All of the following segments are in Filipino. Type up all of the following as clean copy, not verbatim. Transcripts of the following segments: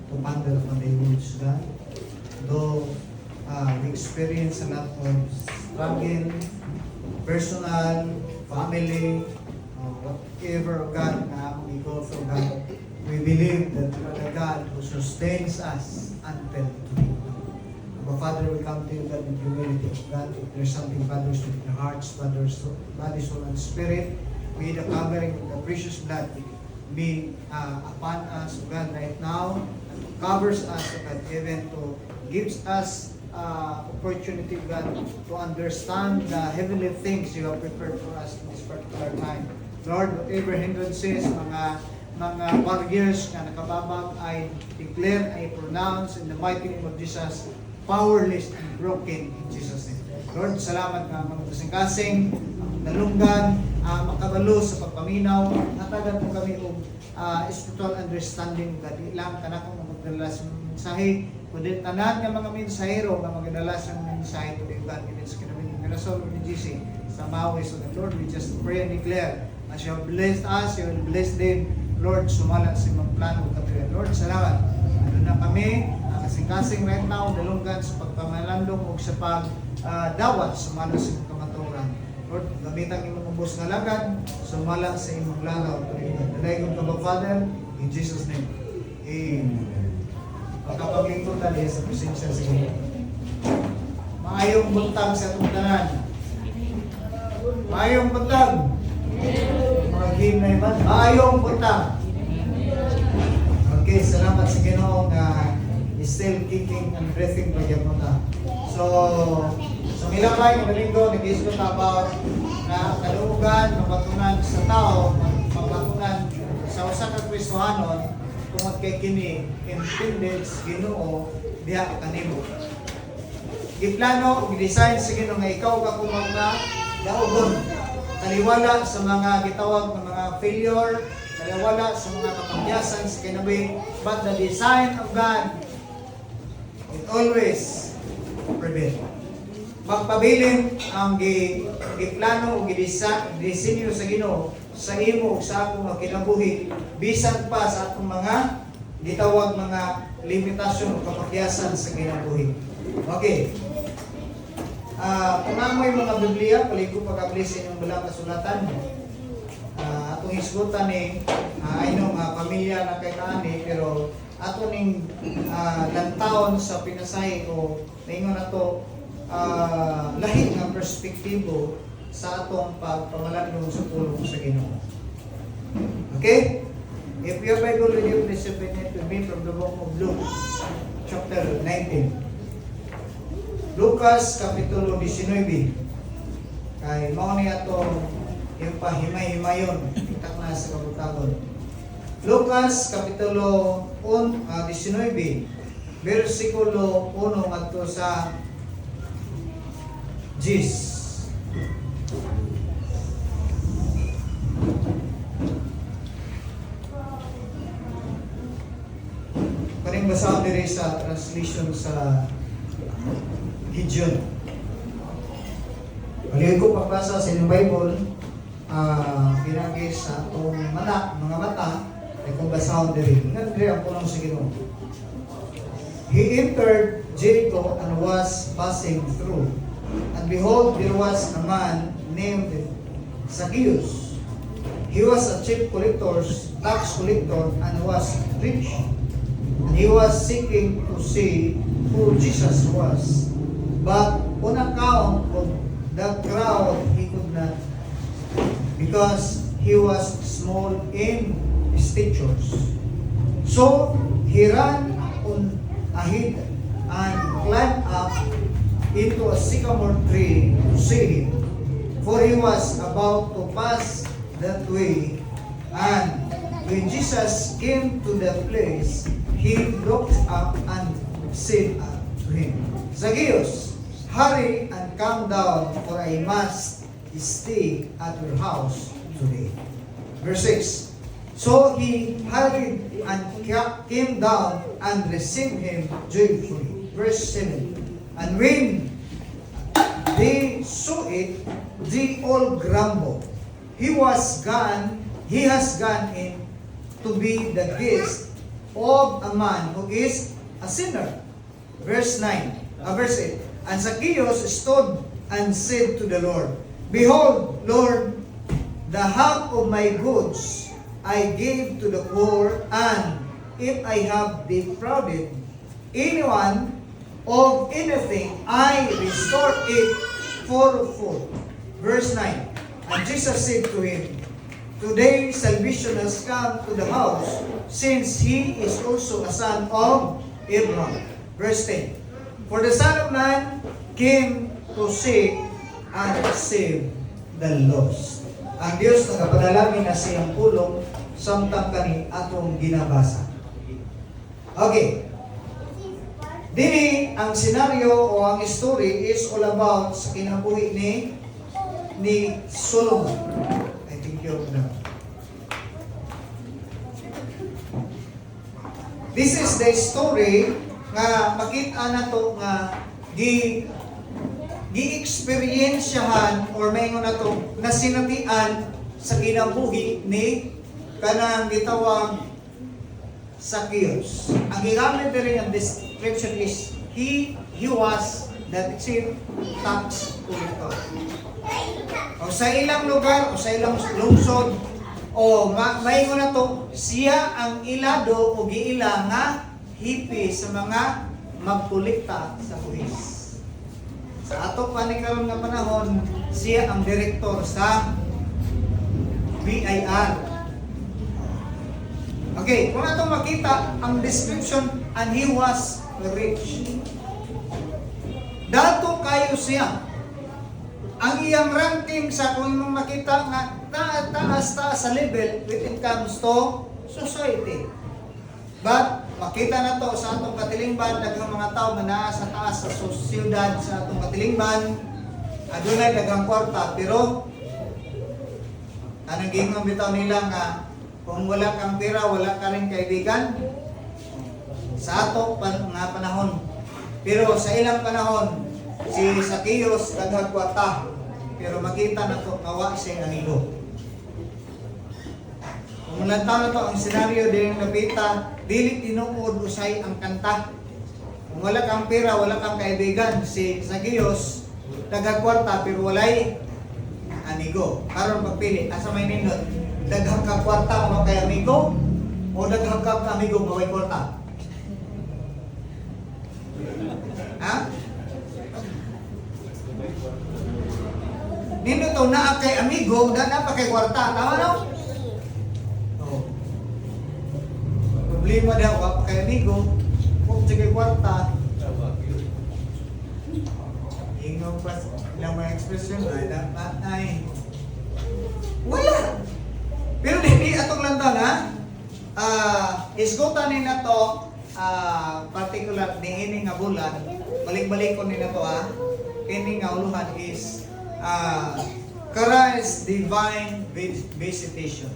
to ponder upon thy words, God. Though we experience a lot of struggle, personal, family, whatever, God, na we go through, God, we believe that you are the God who sustains us until today. But Father, we come to you, God, with humility. God, if there's something bothers with your hearts, body, soul, and spirit, may the covering of the precious blood be upon us, God, right now, and covers us, God, even to gives us opportunity, God, to understand the heavenly things you have prepared for us in this particular time. Lord, whatever hindrances, mga barriers na nakababag, I declare, I pronounce in the mighty name of Jesus, powerless and broken in Jesus' name. Lord, salamat nga mga kasing-kasing, nalunggan, makabalo sa pagpaminaw, natagan po kami o spiritual understanding, God, ilang kanakong magdala sa mensahe, kundi tanan nga mga mensahero nga magdala sa mensahe to the God, even sa kinabing Mirasol ni GC, sa Maui. So the Lord, we just pray and declare, as you have blessed us, you will bless them. Lord, sumala sa mga plano katuyan. Lord, salamat. Ano na kami, kasing-kasing right now, dalunggan sa pagpamalandong o sa pagdawat, sumala sa mga kamaturan. Lord, gamitan imong ubos nga lagad, sumala sa imong lagaw. Dalay kong kabag, Father, in Jesus' name. Amen. Pagkapaglingkod na sa presensya sa inyo. Maayong buntag sa itong tanan. Maayong buntag. Mga ginay ba? Maayong buntag. Okay, salamat sa Ginoo na still kicking and breathing pa yung punta. So milabay, malinggo, nag-isip about na kaluugan, mabatunan sa tao, mabatunan sa usa ka Kristohanon, tungod kay kini intended sa Ginoo diha kanimo. Giplano, gidesign sa Ginoo nga ikaw ka kumang na daugon. Taliwala sa mga gitawag ng mga failure, taliwala sa mga kapangyasan sa kinabuhi, but the design of God it always prevail. Magpabilin ang giplano o gidisenyo sa Ginoo sa imo ug sa akong kinabuhi bisan pa sa atong mga gitawag mga limitasyon o kapakyasan sa kinabuhi. Okay. Kung amoy mga Biblia, paligo pag-ablis sa inyong walang kasulatan. Atong isgutan ni I know pamilya na kay kaani, pero ato ning lantaon sa pinasay o naingon na to lahi nga perspektibo sa atong pagpamalandong sa pulong sa Ginoo. Okay? If you have Bible with you, please open it with me from the book of Luke, chapter 19. Lucas, kapitulo 19. Kay mao ni atong yung pahimay-himayon, itak na sa kabutagon. Lucas, kapitulo 19, versikulo 1 ngadto sa 10. Kaning basahan diri sa translation sa Gideon. Paliw ko pagbasa sa inyong Bible, pinagi sa itong mga mata, ay kung basahon diri. Nandiri ang punong sa Ginoo. He entered Jericho and was passing through. And behold, there was a man named Zacchaeus. He was a tax collector, and was rich. And he was seeking to see who Jesus was. But on account of the crowd, he could not, because he was small in stature. So he ran on ahead and climbed up into a sycamore tree to see him, for he was about to pass that way. And when Jesus came to the place, he looked up and said to him, Zacchaeus, hurry and come down, for I must stay at your house today. Verse 6. So he hurried and came down and received him joyfully. Verse 7. And when they saw it, they all grumbled. He has gone in to be the guest of a man who is a sinner. Verse 8. And Zacchaeus stood and said to the Lord, Behold, Lord, the half of my goods I gave to the poor, and if I have defrauded anyone of anything, I restore it fourfold. Verse 9. And Jesus said to him, Today salvation has come to the house, since he is also a son of Abraham. Verse 10. For the Son of Man came to seek and save the lost. Ang Diyos nagapadalangin na siyang pulong samtang kani atong ginabasa. Okay. Dili ang senaryo o ang story is all about sa kinabuhi ni Solomon. I think you're done. This is the story nga makita na to nga gi-experiensyahan or mayngon na to na sinatian sa kinabuhi ni kanang gitawag Zacchaeus. Ang gigamit rin ang description is he was the chief tax collector. O sa ilang lugar o sa ilang lungsod o mayngon na to siya ang ilado o giila nga hipi sa mga magkolekta sa buhis. Sa ato pa ni karon nga panahon, siya ang direktor sa BIR. Okay, kung atong makita ang description, and he was rich. Dato kayo siya. Ang iyang ranking sa kung mong makita nga taas sa level when it comes to society. But makita na to sa atong katilingban, daghang mga tao nga naa sa taas sa syudad sa atong katilingban, adunay daghang kwarta, pero anong gingon bitaw nila nga kung wala kang pera, wala ka rin kaibigan sa ato nga panahon. Pero sa ilang panahon, si Zacchaeus daghang kwarta, pero makita na to kawa siya amigo. Kung lantaw na to ang senaryo din napita, dili tinuod usay ang kanta. Kung wala kang pera, wala kang kaibigan, si Zacchaeus daghang kwarta pero walay amigo. Karon pagpili, asa may nindot? Daghang ka kwarta mo kay amigo o daghang ka amigo mo kay kwarta? Ha? Nindot to naa kay amigo, na pa kay kwarta, tama no? Problema daw, wapa kay amigo, kung sige kwarta, ingaw pa ilang mga ekspresyon, ay dapat ay, wala! Pero hindi atong lantaw na, isgutan ni na to, particular ni ini nga bulan, balik-balikon ni na to ini nga uluhan is, Christ's divine visitation.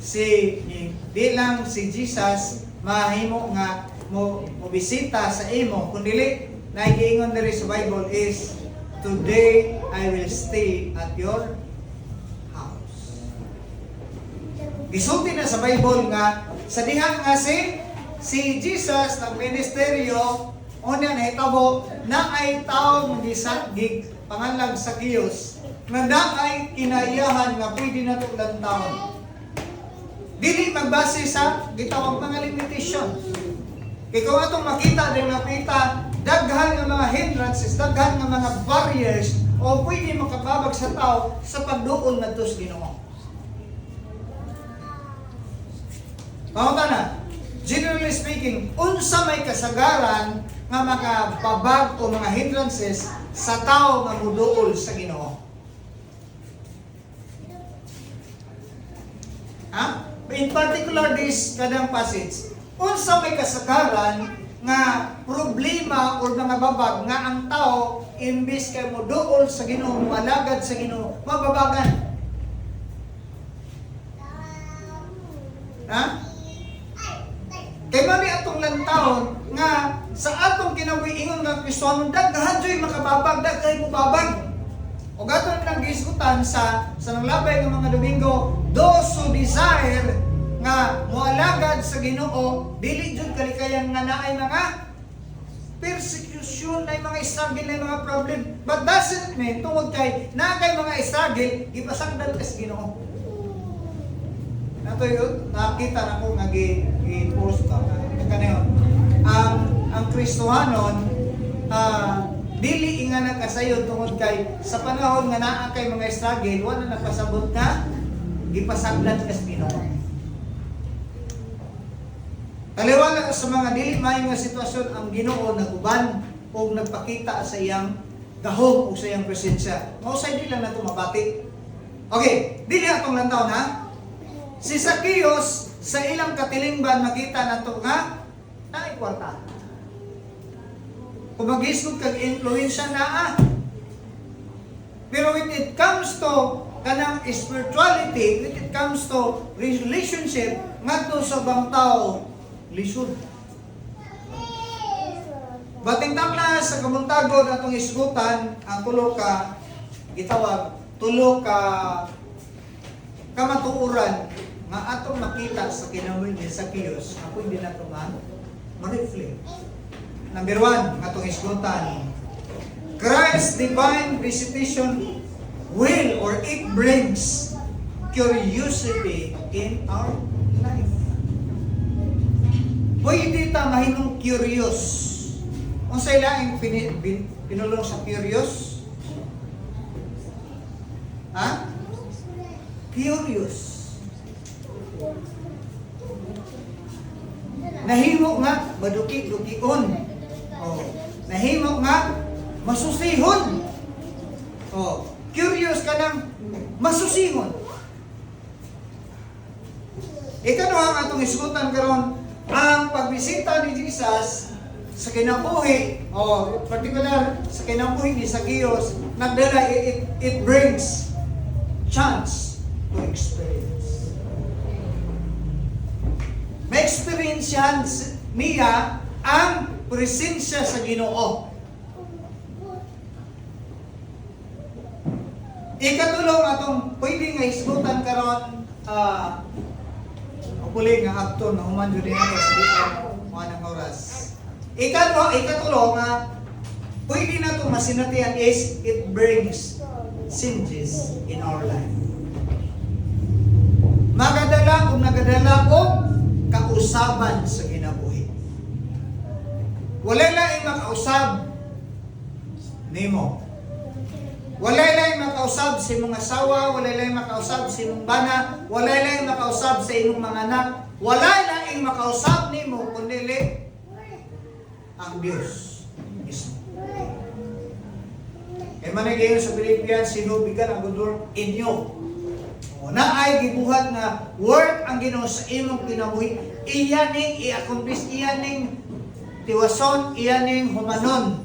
Di lang si Jesus mahimo nga mo bisita sa imo, kundi naiingon diri sa Bible is today I will stay at your house. Gisulti na sa Bible nga sa diha nga si Jesus ng ministeryo una nahitabo na ay tawo gisaggig pangalan sa Zacchaeus nga ay kinaiyahan nga pwede na tuklan taon. Dili magbase sa gitawag mga limitation. Ikaw atong makita din nakita daghan nga mga hindrances, daghan nga mga barriers o pwede makababag sa tao sa pagduol ngadto sa Ginoo. Pamata na, generally speaking, unsa may kasagaran nga makababag o mga hindrances sa tao nga muduol sa Ginoo? Ha? In particular this kadang passage, unsa may kasagaran nga problema o mga babag nga ang tao imbis kay mo duol sa Ginoo, malagad sa Ginoo, mababagan. Ha? Kay mali atong lantawon nga sa atong kinabuhi-ingon nga Kristiyanon daghan joy makababag, daghay mo babag. O gato nang gisgutan sa nanglabay ng mga Domingo, those who desire nga moalagad sa Ginoo, dili jud kalikayan nga naay mga persecution, na mga struggle, na mga problem. But doesn't mean tungod kay na kay mga struggle ipasagdal ka sa Ginoo. Nato yun, nakita na ko nga gi-post ko kanayon. Ang Kristohanon dili nga nakasayon tungod kay sa panahon nga naa kay mga struggle wala nagpasabot nga ipasagdan ka sa Ginoo. Taliwala sa mga dili maayo nga sitwasyon ang Ginoo naguban o nagpakita sa iyang gahom o sa iyang presensya. Mausay di lang nato mabati. Okay, dili atong lantaw na. Si Zacchaeus sa ilang katilingban makita nato nga naay kwarta. Kung mag-isog kag influensya naa. Pero when it comes to kanang spirituality, when it comes to relationship, ngadto sa bang tao lisod. Bating takla sa kamuntagod atong isgutan ang tulo ka gitawag tulo ka kamatuoran nga atong makita sa kinabuhi ni Zacchaeus ako hindi na ito ma-reflect. Number 1, atong isgutan. Christ's divine visitation will or it brings curiosity in our life. Pwede ta mahinong curious. Kung sa ilang pinulong sa curious? Ha? Curious. Nahimo nga maduki-dukion. Oh. Nahimo nga masusihon. Oh. Curious ka nang masusihon. Ikaw ang atong isgutan karon ang pagbisita ni Jesus sa kinabuhi, o particular sa kinabuhi ni Zacchaeus, nagdala it brings chance to experience. Ma-experience yan niya ang presensya sa Ginoo. Ikatulong atong pwede nga isgutan karon puli nga akton na human jud nato sa dito mga nang oras. Ikatulong nga pwede na to masinatihan is it brings changes in our life. Nagadala og kausaban sa kinabuhi. Walay laing makausab nimo. Walay laing makausab sa imong asawa, walay laing makausab sa imong bana, walay laing makausab sa imong mga anak, walay laing makausab nimo kundi ang Dios mismo. Kaya managayon sa Pilipinas, sinubigan ang gudor inyo. Na ay gibuhat nga work ang Ginoo sa imong kinabuhi. Iyaning i-accomplish, iyaning tiwason, iyaning humanon,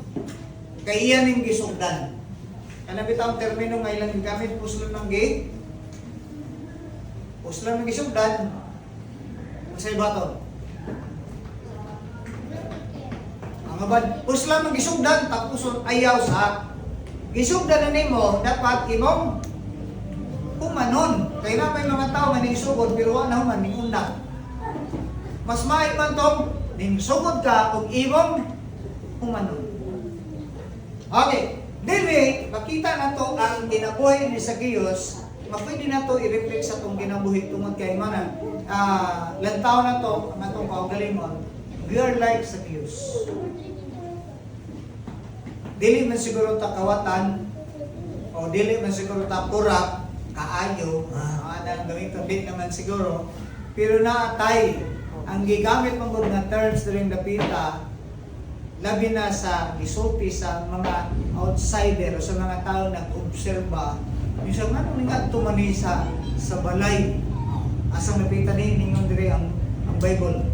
kay iyaning gisugdan. Kana bitaw termino nga ilang gamit puslan ng gate. Puslan ng gisugdan. Sa baton. Ang abad, puslan ng gisugdan tapos ayaw sa gisugdan na nimo dapat imong kumanon. Kaya na may mga tao nga ningsugod pero wala naman ning undak. Mas maay man tong ningsugod ka kung imong kumanon. Okay. Dili, makita na to ang kinabuhi ni Zacchaeus, mapwede na to i-reflect sa itong kinabuhi tungod kay manan. Lantaw na to, ang atong kaugalingon, we are like Zacchaeus. Dili man siguro ta kawatan, o dili man siguro ta pura, kaayo, anang gamiton, di naman siguro, pero naatay, ang gigamit mong mga terms during the pita, labi na sa gisulti sa mga outsider o sa mga tao nag-obserba, minsan nga nung nga tumani sa balay, asang napita din ningon dire ang Bible.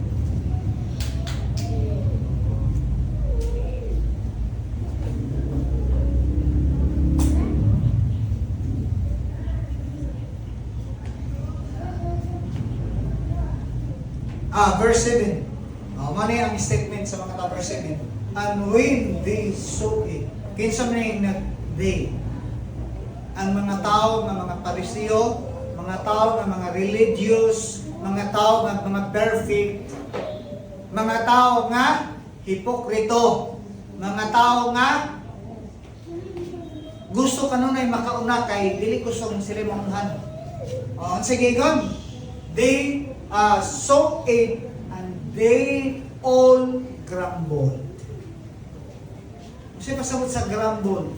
Verse 7. Mani ang statement sa mga verse 7. And when they saw it, kinsa man na they, ang mga tao, ng mga Pariseo, mga tao ng mga religious, mga tao nga mga perfect, mga tao nga hipokrito, mga tao nga gusto kanunay makauna kay dili kusog sila maunhan. Sige gon. They saw it and they all grumbled. Kasi pasabot sa grumble.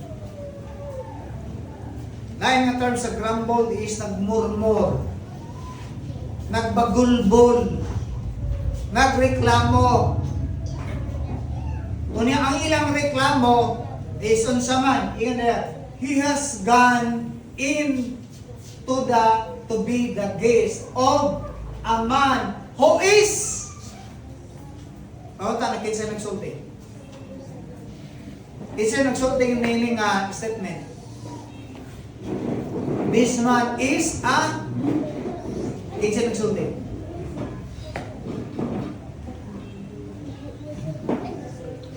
Lain nga term sa grumble is nagmurmur, nagbagulbol, nagreklamo. Kunya ang ilang reklamo is unsa man, he has gone in to be the guest of a man who is na kinsa nagsulti. Kinsa nagsulti yung meaning statement. This man is a kinsa nagsulti.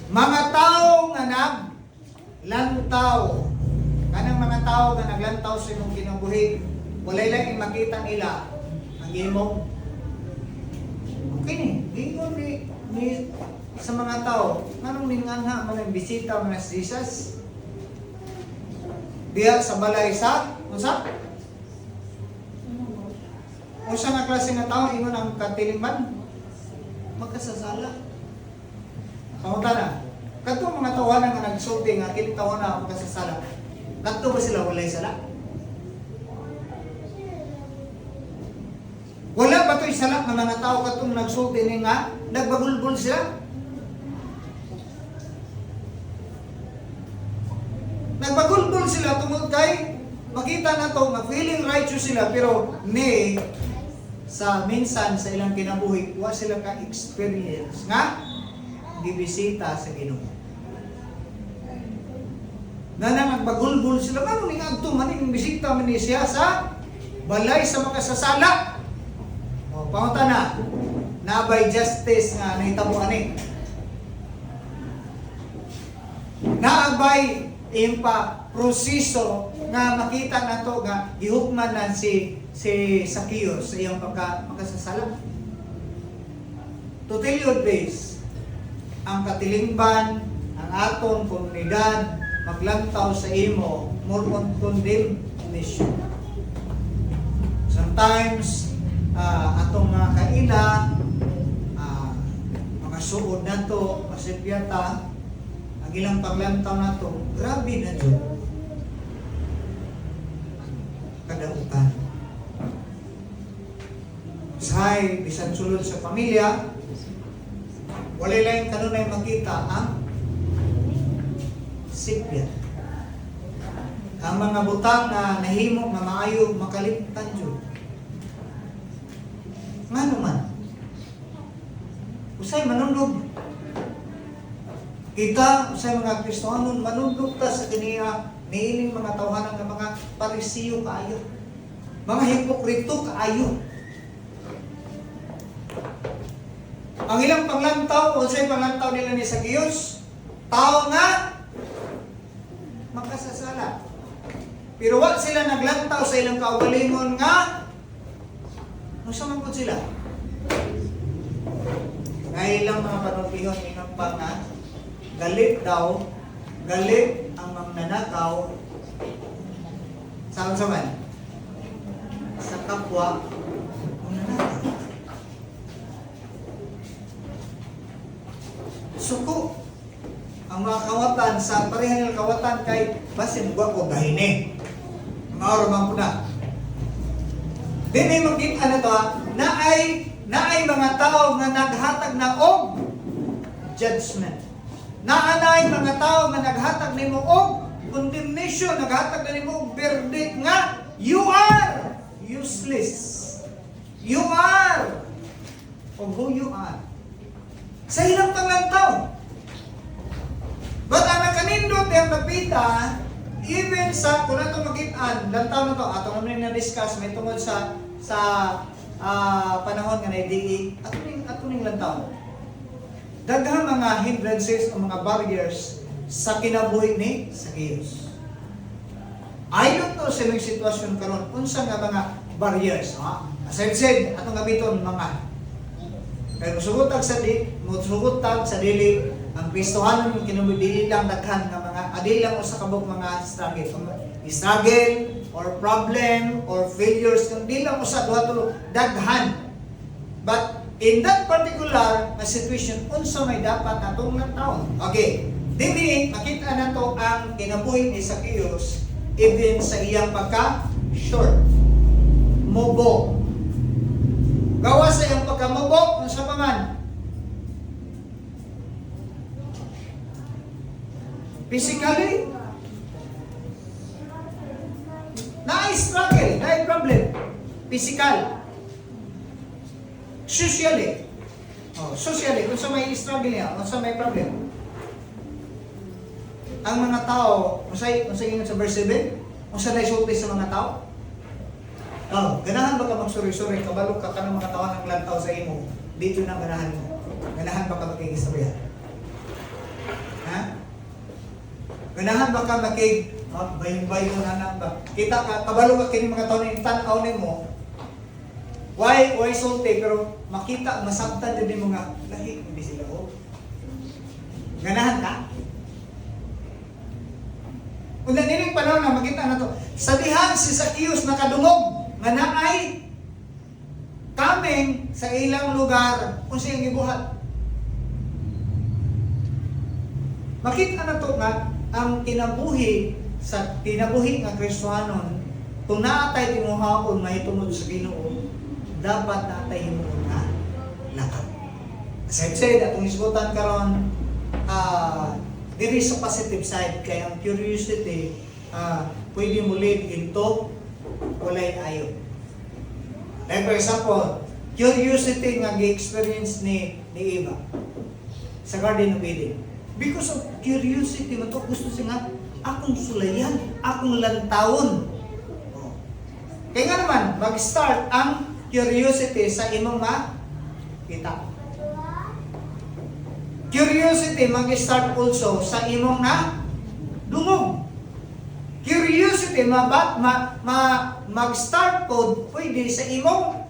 Mga tao nga naglantaw. Kanang mga tao nga naglantaw sa imong kinabuhi, walay lang yung makita nila ang imong okay ni sa mga tao. Anong minganha mga bisita mga Jesus? Diya sa balay sa unsa? Unsa nga klase nga tao ingon ang katilingban? Magkasasala. Kamusta na? Kadto mga tawanan nga nagsulti nga kini tawana ang kasasala. Kadto ba sila walay sala? Wala ba to'y sala ng mga tao katong nagsulti ni nga nagbagulbol sila? Nagbagulbol sila tungod kay makita na to nga feeling righteous sila pero sa minsan sa ilang kinabuhi wa sila ka experience nga gibisita sa Ginoo. Na nagbagulbol sila kano ni adto man ning bisita man ni siya sa balay sa makasasala. Pangunta na nabay justice nga nahitabo ani. Naabay yung proseso nga makita na to nga gihukman na si Zacchaeus sa iyang makasasala. To tell you this, ang katilingban, ang atong komunidad maglantaw sa imo more on condemnation. Sometimes atong mga kaila mga suod na to, masipyata ang ilang paglantaw na to, grabe na dyan kadautan. Usahay, bisan sulod sa pamilya, walay lang kanunay makita ang sipyat. Ang mga butang na nahimo nga maayo makalimtan dyan. Nga naman, usay manundog. Kita, usay mga Kristohanon, manundog ta sa kaniya niining mga tawhanan ng mga parisiyo kaayo. Mga hipokrito kaayo. Ang ilang panglantaw, usay panglantaw nila ni Zacchaeus, tao nga makasasala. Pero wala sila naglantaw sa ilang kaugalingon nga masamang po sila. Ngayon lang mga panupihon inong pa nga, galit daw, galit ang magnanakaw sa man sa kapwa magnanakaw. Suko ang mga kawatan sa parehang kawatan kay basin gwa ko gahini. Mga orman po na. Dili makita na to naay mga tao nga naghatag na og judgment. Naanay mga tao nga naghatag nimo og condemnation, naghatag na nimo og verdict nga you are useless. You are of who you are. Sa ilang panglantaw. But ang nakanindot yung napita, even sa, kung nato makitaan, lantaw na to, atong namin na-discuss, may tungod sa panahon nga na-IDE, atuning lantaw. Daghang mga hindrances o mga barriers sa kinabuhi ni Zacchaeus. Ayon to sa mga sitwasyon karon, unsa nga mga barriers, As I've said, atong gamiton mga. Pero musugutag sa dili, ang Kristohanon yung kinumidili lang daghan nga mga, adili lang o sa kabog mga struggle, or problem, or failures, kung di lang usa duha tulo daghan. But in that particular situation, unsa may dapat atong taon. Okay, dili makita nato ang kinabuhi ni Zacchaeus even sa iyang pagka-short. Mubo. Gawa sa iyang pagkamubo, unsa pa man? Physically, na-struggle, na-problem. Physical. Socially. Socially, kung sa may struggle niya, kung sa may problem. Ang mga tao, kung sa inyo sa verse 7, kung sa naisulti sa mga tao, ganahan ba ka magsuri-suri, kabalo ka ng mga tao ng lantaw sa imo, dito na ganahan mo. Ganahan ba ka makikistorya? Ha? Ganahan ba ka bayon-bayon na ba? Kita ka, kabalo ka kini mga tao na tanaw nimo. Why sulti, pero makita, masabtan din mo nga, lahi, hindi sila Ganahan ka? Kung naniling panahon na makita na to, sa dihan si Zacchaeus nakadungog, nga naay coming sa ilang lugar kung siyang gibuhat. Makita na to nga, ang kinabuhi nga Kristohanon, kung naatay timuhaon nga itungod sa Ginoo, dapat natay himuon nga lakap. As I've said, atong isgutan karon, there is a positive side, kaya ang curiosity, pwede mo lead into walay ayo. Like for example, curiosity nga gi-experience ni Eva sa Garden of Eden. Because of curiosity, gusto siya nga, akong sulayan, akong lantawon. Kaya nga naman, mag-start ang curiosity sa imong kita. Curiosity mag-start also sa imong dungog. Curiosity mag-start po pwede sa imong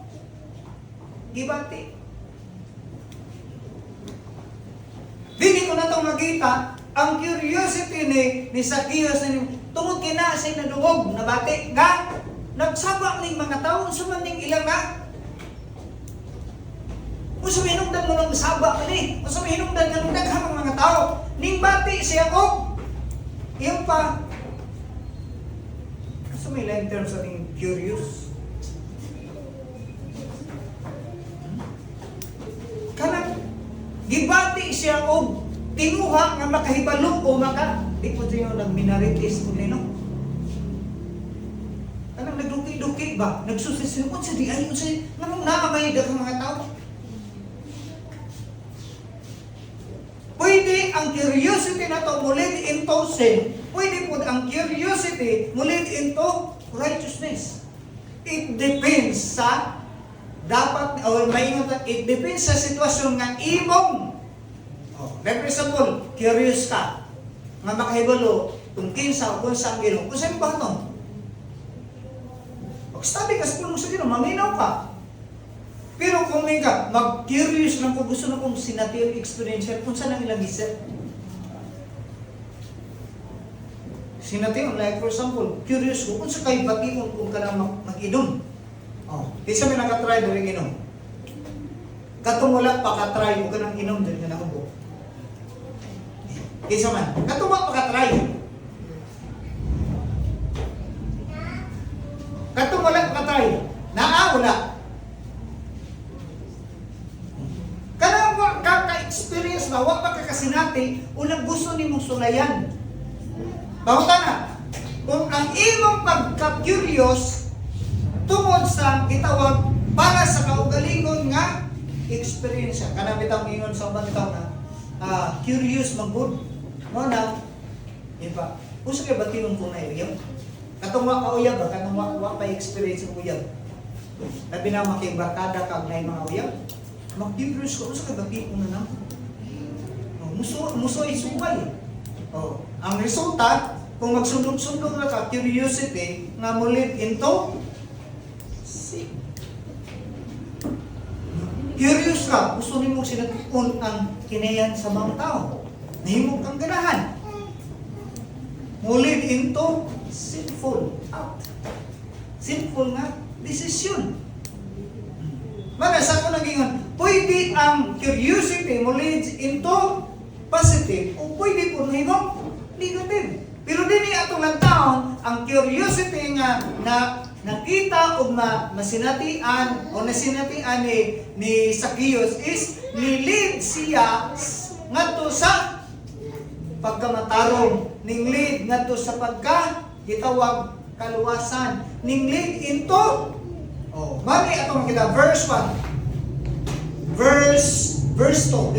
gibati. Dili ko na itong makita ang curiosity ni Zacchaeus na tungod kina sa nadungog na bati nga nagsaba ning mga tao suman ning ilang Usa hinungdan mo ng saba ni, usa hinungdan ng daghang mga tao. Ning bati siya ko. Iyang pa. Kasi may line terms sa ning curious. Kanang gibati siya og tinguha nga makahibalo o di po siya nagminaritis ko nino. Kanang nagduki-duki ba? Nagsusisimot sa di ayon sa namang nakamay daghang mga tao. Pwede ang curiosity na to mulid into sin. Pwede po ang curiosity mulid into righteousness. It depends sa it depends sa sitwasyon nga imong. For example, curious ka nga makahibalo kung kinsa o kung saan Ginoo. Kung saan ba ito? Pag-study ka sa pulong sa Ginoo, maminaw ka. Pero kung may ka, mag-curious lang kung gusto na kong sinatiyang experiential, kung saan ang ilang isip. Sinatiyang, like for example, curious ko, kung saan kayo batingon kung ka na mag-inom. Di sa may nakatry na rin inom. Katong wala pa katry, huwag ka nang inom din ka na hubo. Di sa man, katong wala pa katry. Katong wala pa katry, wala. Kaka-experience ba, wag pa kakasinati, unang gusto ni mong sulayan. Bahuta na, kung ang imong pagka-curious, tungod sa gitawag para sa kaugalingon nga experience. Kanang bitaw ingon sa ubang bitaw na curious magud. Mo na iba. Usa kay batingon ko na iyo. Katong wa ka uyab, katong wa pa experience ng uyab. Labi na makibakada kag nay mga uyab. Mag-curious ko usa kay batingon na namo. Muso isubay. Ang resulta kung magsundog-sundog na ka curiosity nga mo lead into sin. curious ka, gusto nimo sinatipon ang kinayan sa mga tao. Nahimog kang ganahan. Mulid into sinful act. Sinful nga desisyon. Mga sa ko nagingon, pwede ang curiosity mo leads into positive o pwede po mahimong negative. Pero din atong lang taon, ang curiosity nga na nakita o masinatian o nasinatian ni Zacchaeus is ni-lead siya ngadto sa pagkamatarong, ning-lead ngadto sa gitawag kaluwasan, ning-lead into mali atong kita verse 1. Verse 2.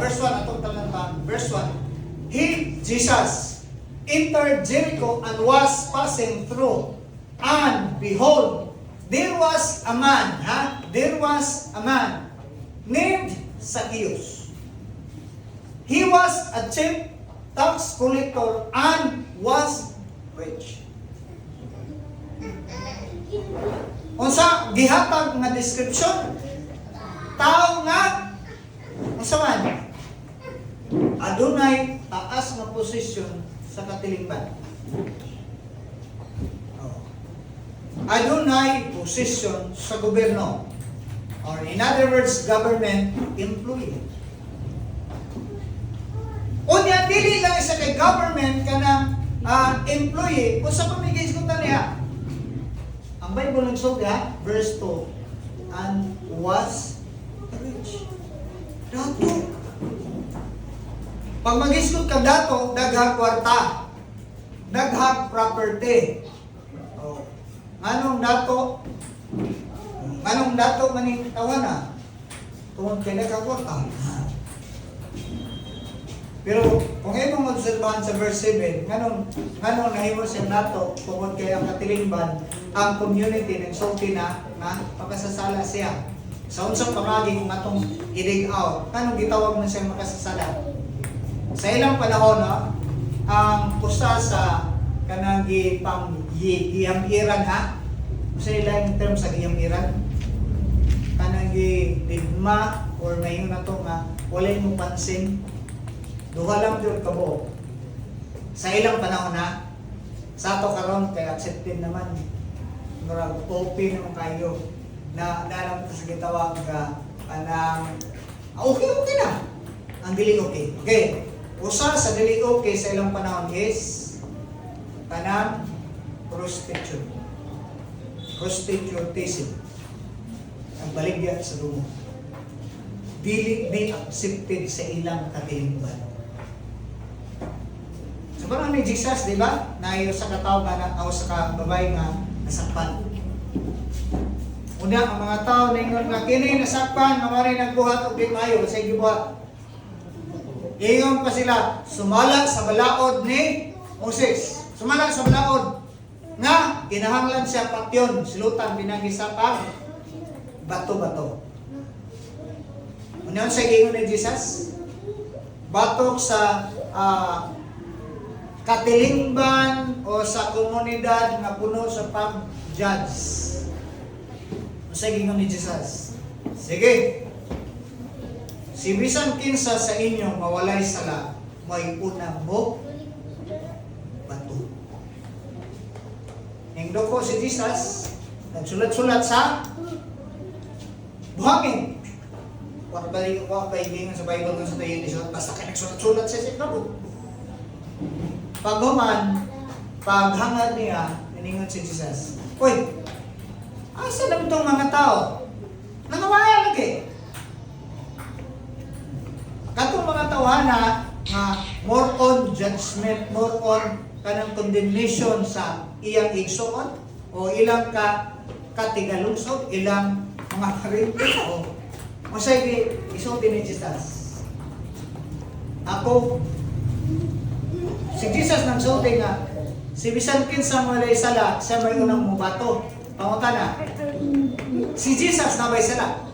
Verse 1 atong talanta. Verse 1. Jesus entered Jericho and was passing through. And behold, there was a man, named Zacchaeus. He was a chief tax collector and was rich. Unsa gihatag nga description? Tao nga unsa man adunay taas nga posisyon sa katilingban. Adunay posisyon sa gobyerno. Or in other words, government employee. Unya dili lang sa kay government kanang employee unsa pa may gisgutan niya? Ang Bible nagsulti verse 2, and was rich. Dato. Pag mag-isgot ka dato, daghang kwarta, daghang property. Anong dato maning tawana? Tungod kay nagkakwarta. Pero kung imong obserbahan sa verse 7, nganong nahimo siya nato tungod kay ang katilingban, ang community nagsulti na makasasala siya. Sa unsang pamagi kung atong i-dig out, kanong gitawag man siya makasasala? Sa ilang panahon, ang usa sa kanang giyamiran sa ilang term sa giyamiran, kanang digma or mayon na to nga walay mo pansin. Duha lang yun kabo. Sa ilang panahon sa ato karon kay accepted naman. Murag open naman kayo na alam ko sa gitawag ka anang okay na. Ang dili okay. Okay. Usa sa dili okay sa ilang panahon is kanang prostitution. Prostitutism. Ang baligya sa lumo. Dili accepted sa ilang katilingban. So parang ni Jesus, di ba? Nayo sa katao o sa babae nga nasakpan. Una, ang mga tao na ingon nga kini nasakpan, mamari nagbuhat og di maayo sa gibuhat. Ingon pa sila, sumala sa balaod ni Moses. Sumala sa balaod nga kinahanglan siya patyon, silutan pinagi sa bato-bato. Unaon sa ingon ni Jesus? Batok sa katilingban o sa komunidad nga puno sa pag-judge. Sa ingon ni Jesus. Sige. Si bisan kinsa sa inyo mawalay sala, may unang mo bato. Hingdo ko si Jesus, nagsulat-sulat sa buhangin. Wala kaibigan sa Bible kung sa tayo nisulat, basta kayo nagsulat-sulat sa ikabot. Paghuman, paghangad niya, niningon si Jesus, "Uy, asa na itong mga tao? Nangawaya lagi." Katong mga tawhana nga more on judgment, more on kanang condemnation sa iyang igsuon o ilang katigalungsod, ilang mga karinti o masay isulti ni Jesus. Ako, si Jesus nagsulti nga, si bisan kinsa walay sala, siya may unang mubato. Pangutan na, si Jesus nabay sala.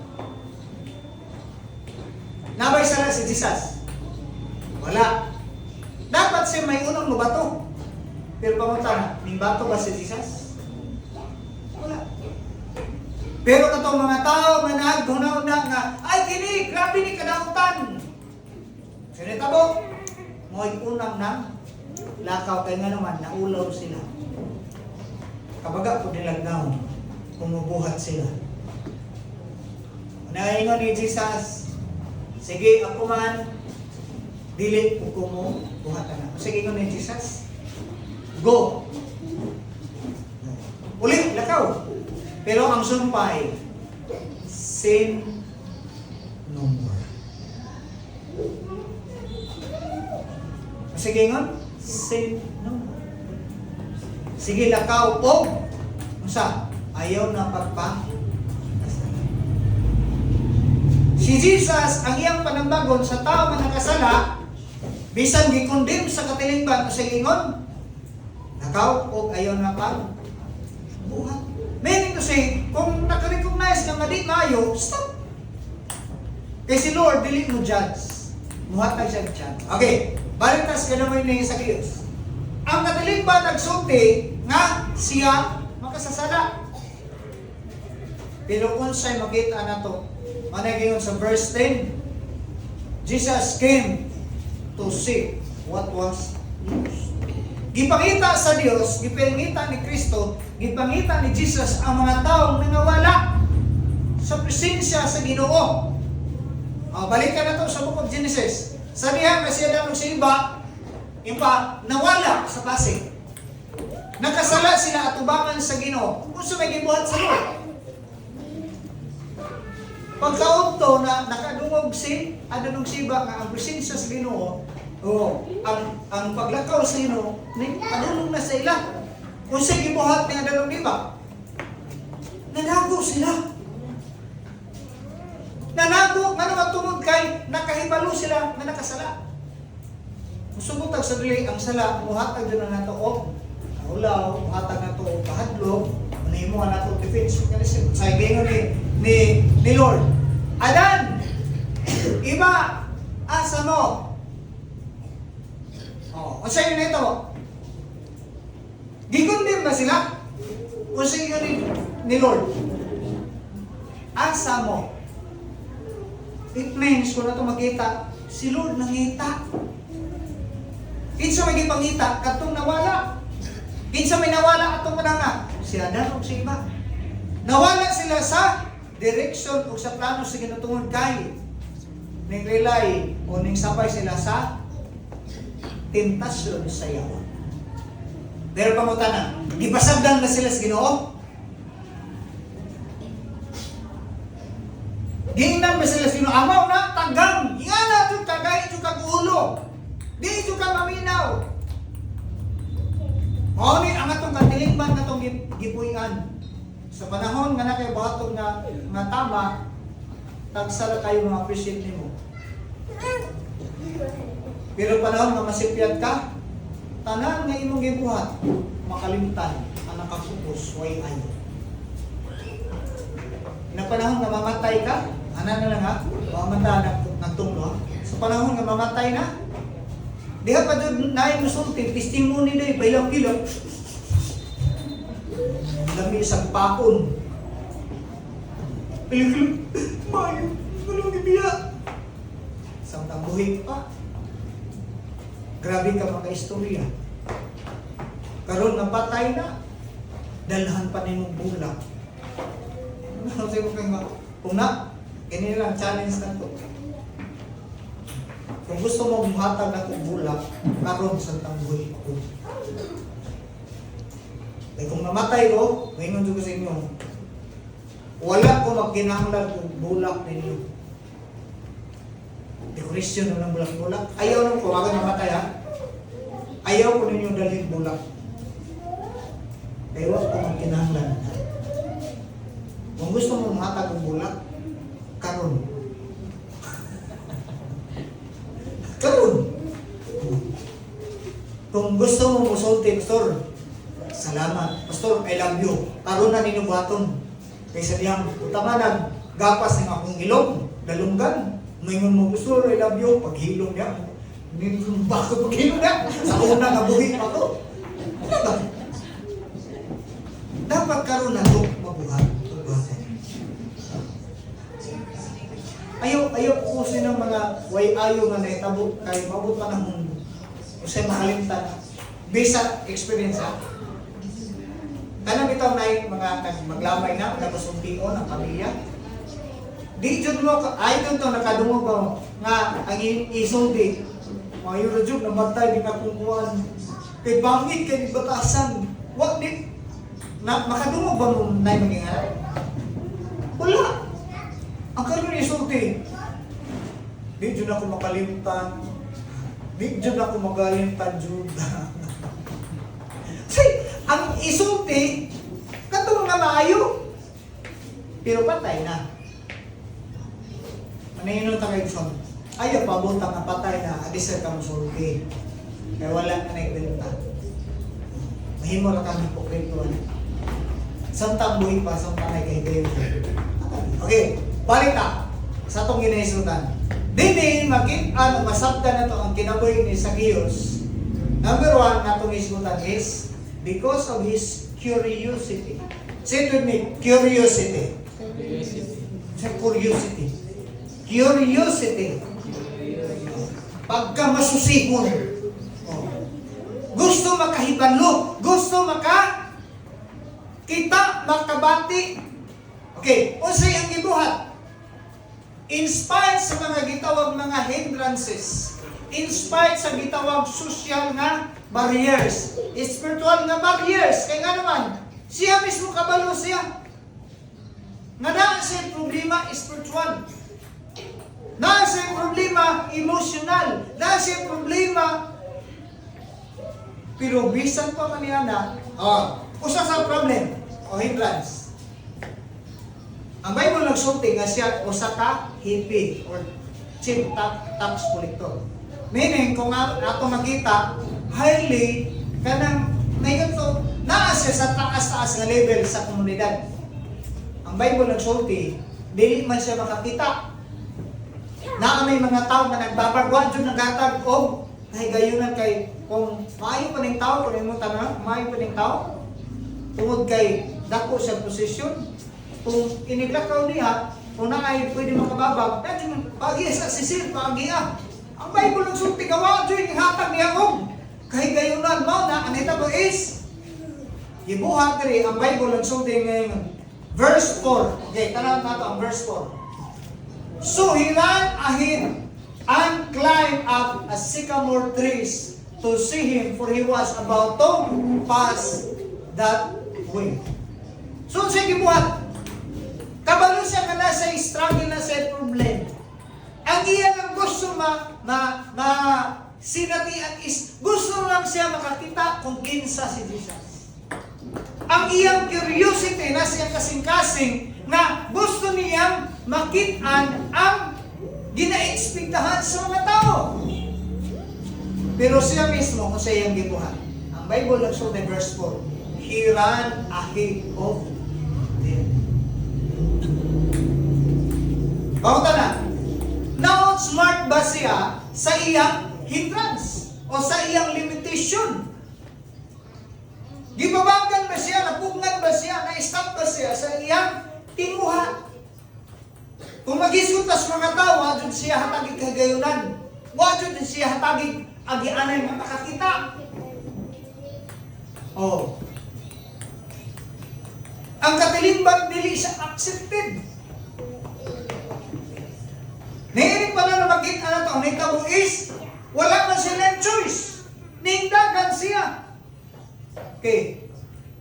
Nabay sala si Jesus. Wala. Dapat siya may unang mubato. Pero pangutan na, may bato ba si Jesus? Wala. Pero katong mga tao nga naghunaw na nga nga, ay kini, grabe ni kadautan. Sinitabo, mo'y unang nang lakaw kay nga naman, naulaw sila. Kabaga po nilagnaw, kumubuhat sila. Naingon ni Jesus, sige ako man, dili po kumubuhatan na. Sige ingon ni Jesus, go. Ulit, lakaw. Pero ang sumpay, sin no more. Sige ingon, sin no more. Sige lakaw po. Unsa? Ayaw na pagpa. Si Jesus, ang iyang panambagon sa tao nga nakasala, bisan gikondem sa katilingban o sa ingon, nakaw o ayaw na pag buhat. Meaning to say, kung nakarecognize nga madi maayo, stop. Kay si Lord, dili mo judge. Muhatag siya chance. Okay, balitas ka naman ni sa Diyos. Ang katilingban nagsulti nga siya makasasala. Pero kung siya'y makita na to, manay sa verse 10, Jesus came to see what was lost. Gipangita sa Dios, gipangita ni Kristo, gipangita ni Jesus ang mga taong nangawala sa presensya sa Ginoo. Balikan na to sa Book of Genesis. Sa diha nga siya danong sa iba, nawala sa pasig. Nakasala sila atubangan sa Ginoo. Kung sa may gibuhat sa Lord. Pagkaunto na nakadungog si Adanong Siba nga ang presensya sa Ginoo, ang paglakaw sa Ginoo, padulong na sa ila. Kung sa gibuhat ni Adanong Siba, nanago sila. Nanago, nga naman tungod kay nakahibalo sila na nakasala. Musubutag sa dili ang sala, muhatag din na nato o ulaw, muhatag na to o kahadlog, manimo nga nato defense mechanism. Sa gingon ni Lord, Adan, iba, asa mo? O sa inyo nito, gigundim ba sila? O sa inyo ni Lord, asa mo? It means, kung na ito makita, si Lord nangita. Kinsa may gipangita, katong nawala. Kinsa may nawala atong mananga, si Adan o si iba. Nawala sila sa direction o sa plano sa ginatungod kay ning relay o ning sabay sila sa tentasyon sa yawa. Pero pamutana, gipasabdan na sila sa Ginoo? Gingnan ba sila sa Ginoo? Amaw na, tagang, ingana ito kagay ito kagulo. Di ito ka maminaw. O ni, ang atong katilingban na itong gipuyan. Sa panahon nga na kayo bahatog na tama, tagsara kayo mga appreciate nimo. Pero panahon nga masipyat ka, tanan nga imong gibuhat, makalimtan, ang nakafocus, way ayo. Na panahon nga mamatay ka, anan na lang ha, mamatay nagtunglo ha. Sa panahon nga mamatay na, diha pa doon na yung musulti, testimony na yung bailang-bilang, dami isang pakon. Piling-piling, mayo, walang ibiya. Isang tambuhin pa. Grabe ka mga istorya. Karon nga patay na, dalhan pa ninong bulak. Sabi ko kayo nga, kung na, ganyan lang challenge na to. Kung gusto mo muhatag na kong bulak, karon sa tambuhin ko. Eh kung namatay ko, ngayon ko sa inyo, wala ko magkinahanglan kung bulak ninyo. Decoration na ng bulak-bulak. Ayaw nung ko, wag namatay ha. Ayaw ko ninyo dalhin bulak. Kaya wag ko magkinahanglan. Kung gusto mo mahatag ng bulak, karon. Karon. Kung gusto mo musulti, Pastor, salamat. Pastor, I love you. Karon na ninyo buhaton. Kaysa diyang utamanan, gapas ng akong ilong, dalunggan. Ngayon mo, Pastor, I love you. Paghilong niya. Bakit paghilong niya? Sa una nga buhit pa to. Ano ba? Dapat karon na ito mabuhat. ayaw ko ng mga way ayo nga nahitabo kay mabot pa ng usay makalimtan. Bisa experience ha. Kanang bitaw na mga maglamay na, nagpasuntian ang pamilya. Di jud mo, ay doon to, nakadungog ba nga ang isulti. Mga Eurojug, namatay, di nakungkuhan. Kay bangit, kay batasan. Wag di, makadungog ba mo na yung maging aral? Wala. Ang karoon isulti. Di jud ako makalimtan. Di jud ako magalimtan, jud. Ang isulti, katong nga maayo, pero patay na. Manayunon ta kay son. Ayaw pabuntang nga patay na, adisar ka musulti. Kaya wala ka na ibenta. Mahimo ra kang hipokrito. Samtang buhi pa, samtang ay kahigayon. Okay, balik na sa itong ginaisultan. Dini, makita, masabta na ito ang kinabuhi ni Zacchaeus. Number 1 na itong isultan is because of his curiosity. Say it with me, curiosity. Say curiosity. Curiosity. Pagka masusikon. Gusto makahibalo. Gusto kita makabati. Okay, unsay ang gibuhat? In spite sa mga gitawag mga hindrances, in spite sa gitawag social nga barriers, spiritual nga barriers, kaya nga naman, siya mismo kabalo siya. Nga na siya problema spiritual. Na siya problema emotional. Na siya problema, pero bisan pa man niya na, usa sa problem, o hindrance. Ang Bible nagsulti nga siya usa ka hippie or chief tax collector. Meaning, kung ato makita, highly, kanang may ganito, naa siya sa taas-taas nga level sa komunidad. Ang Bible nagsulti, dili man siya makakita. Naa may mga tao na nagbabagwan dyan nagatag o kahigayunan kay kung maayo pa ng tao, kung yung tanong, maayo pa ng tao, tungod kay dako sa posisyon, kung iniglakaw niya, kung naay pwede makababag, dahil pag-iya sa sisir, pag-iya. Ang Bible nagsulti, gawa dyan yung hatag niya kung kahigayunan mo na ang hitabo is gibuhat rin ang Bible nagsulti ngayon. Verse 4. Okay, tanaw nato ang verse 4. So he ran ahead and climbed up a sycamore trees to see him, for he was about to pass that way. So siya gibuhat. Kabalo siya ka na sa struggle na sa problem. Ang iyan ang gusto sinatian is gusto lang siya makakita kung kinsa si Jesus. Ang iyang curiosity na siya kasing-kasing na gusto niyang makitaan ang ginaekspektahan sa mga tao. Pero siya mismo kung siya iyang gibuhat. Ang Bible nagsulti verse 4, he ran ahead of them. Bauta na. Now, smart ba siya sa iyang hindrance o sa iyang limitation? Gibabagan ba siya? Napugnan ba siya? Na-stop ba siya sa iyang timuha? Kung mag-isutas mga tao, wadyon siya hatagig kagayunan. Wadyon siya hatagig agianay nga makakita. Oh. Ang katilimbang dili siya accepted. Nairing pa na makita na ito, ang nitabo is, wala man siya ng choice. Ningdagan siya. Okay.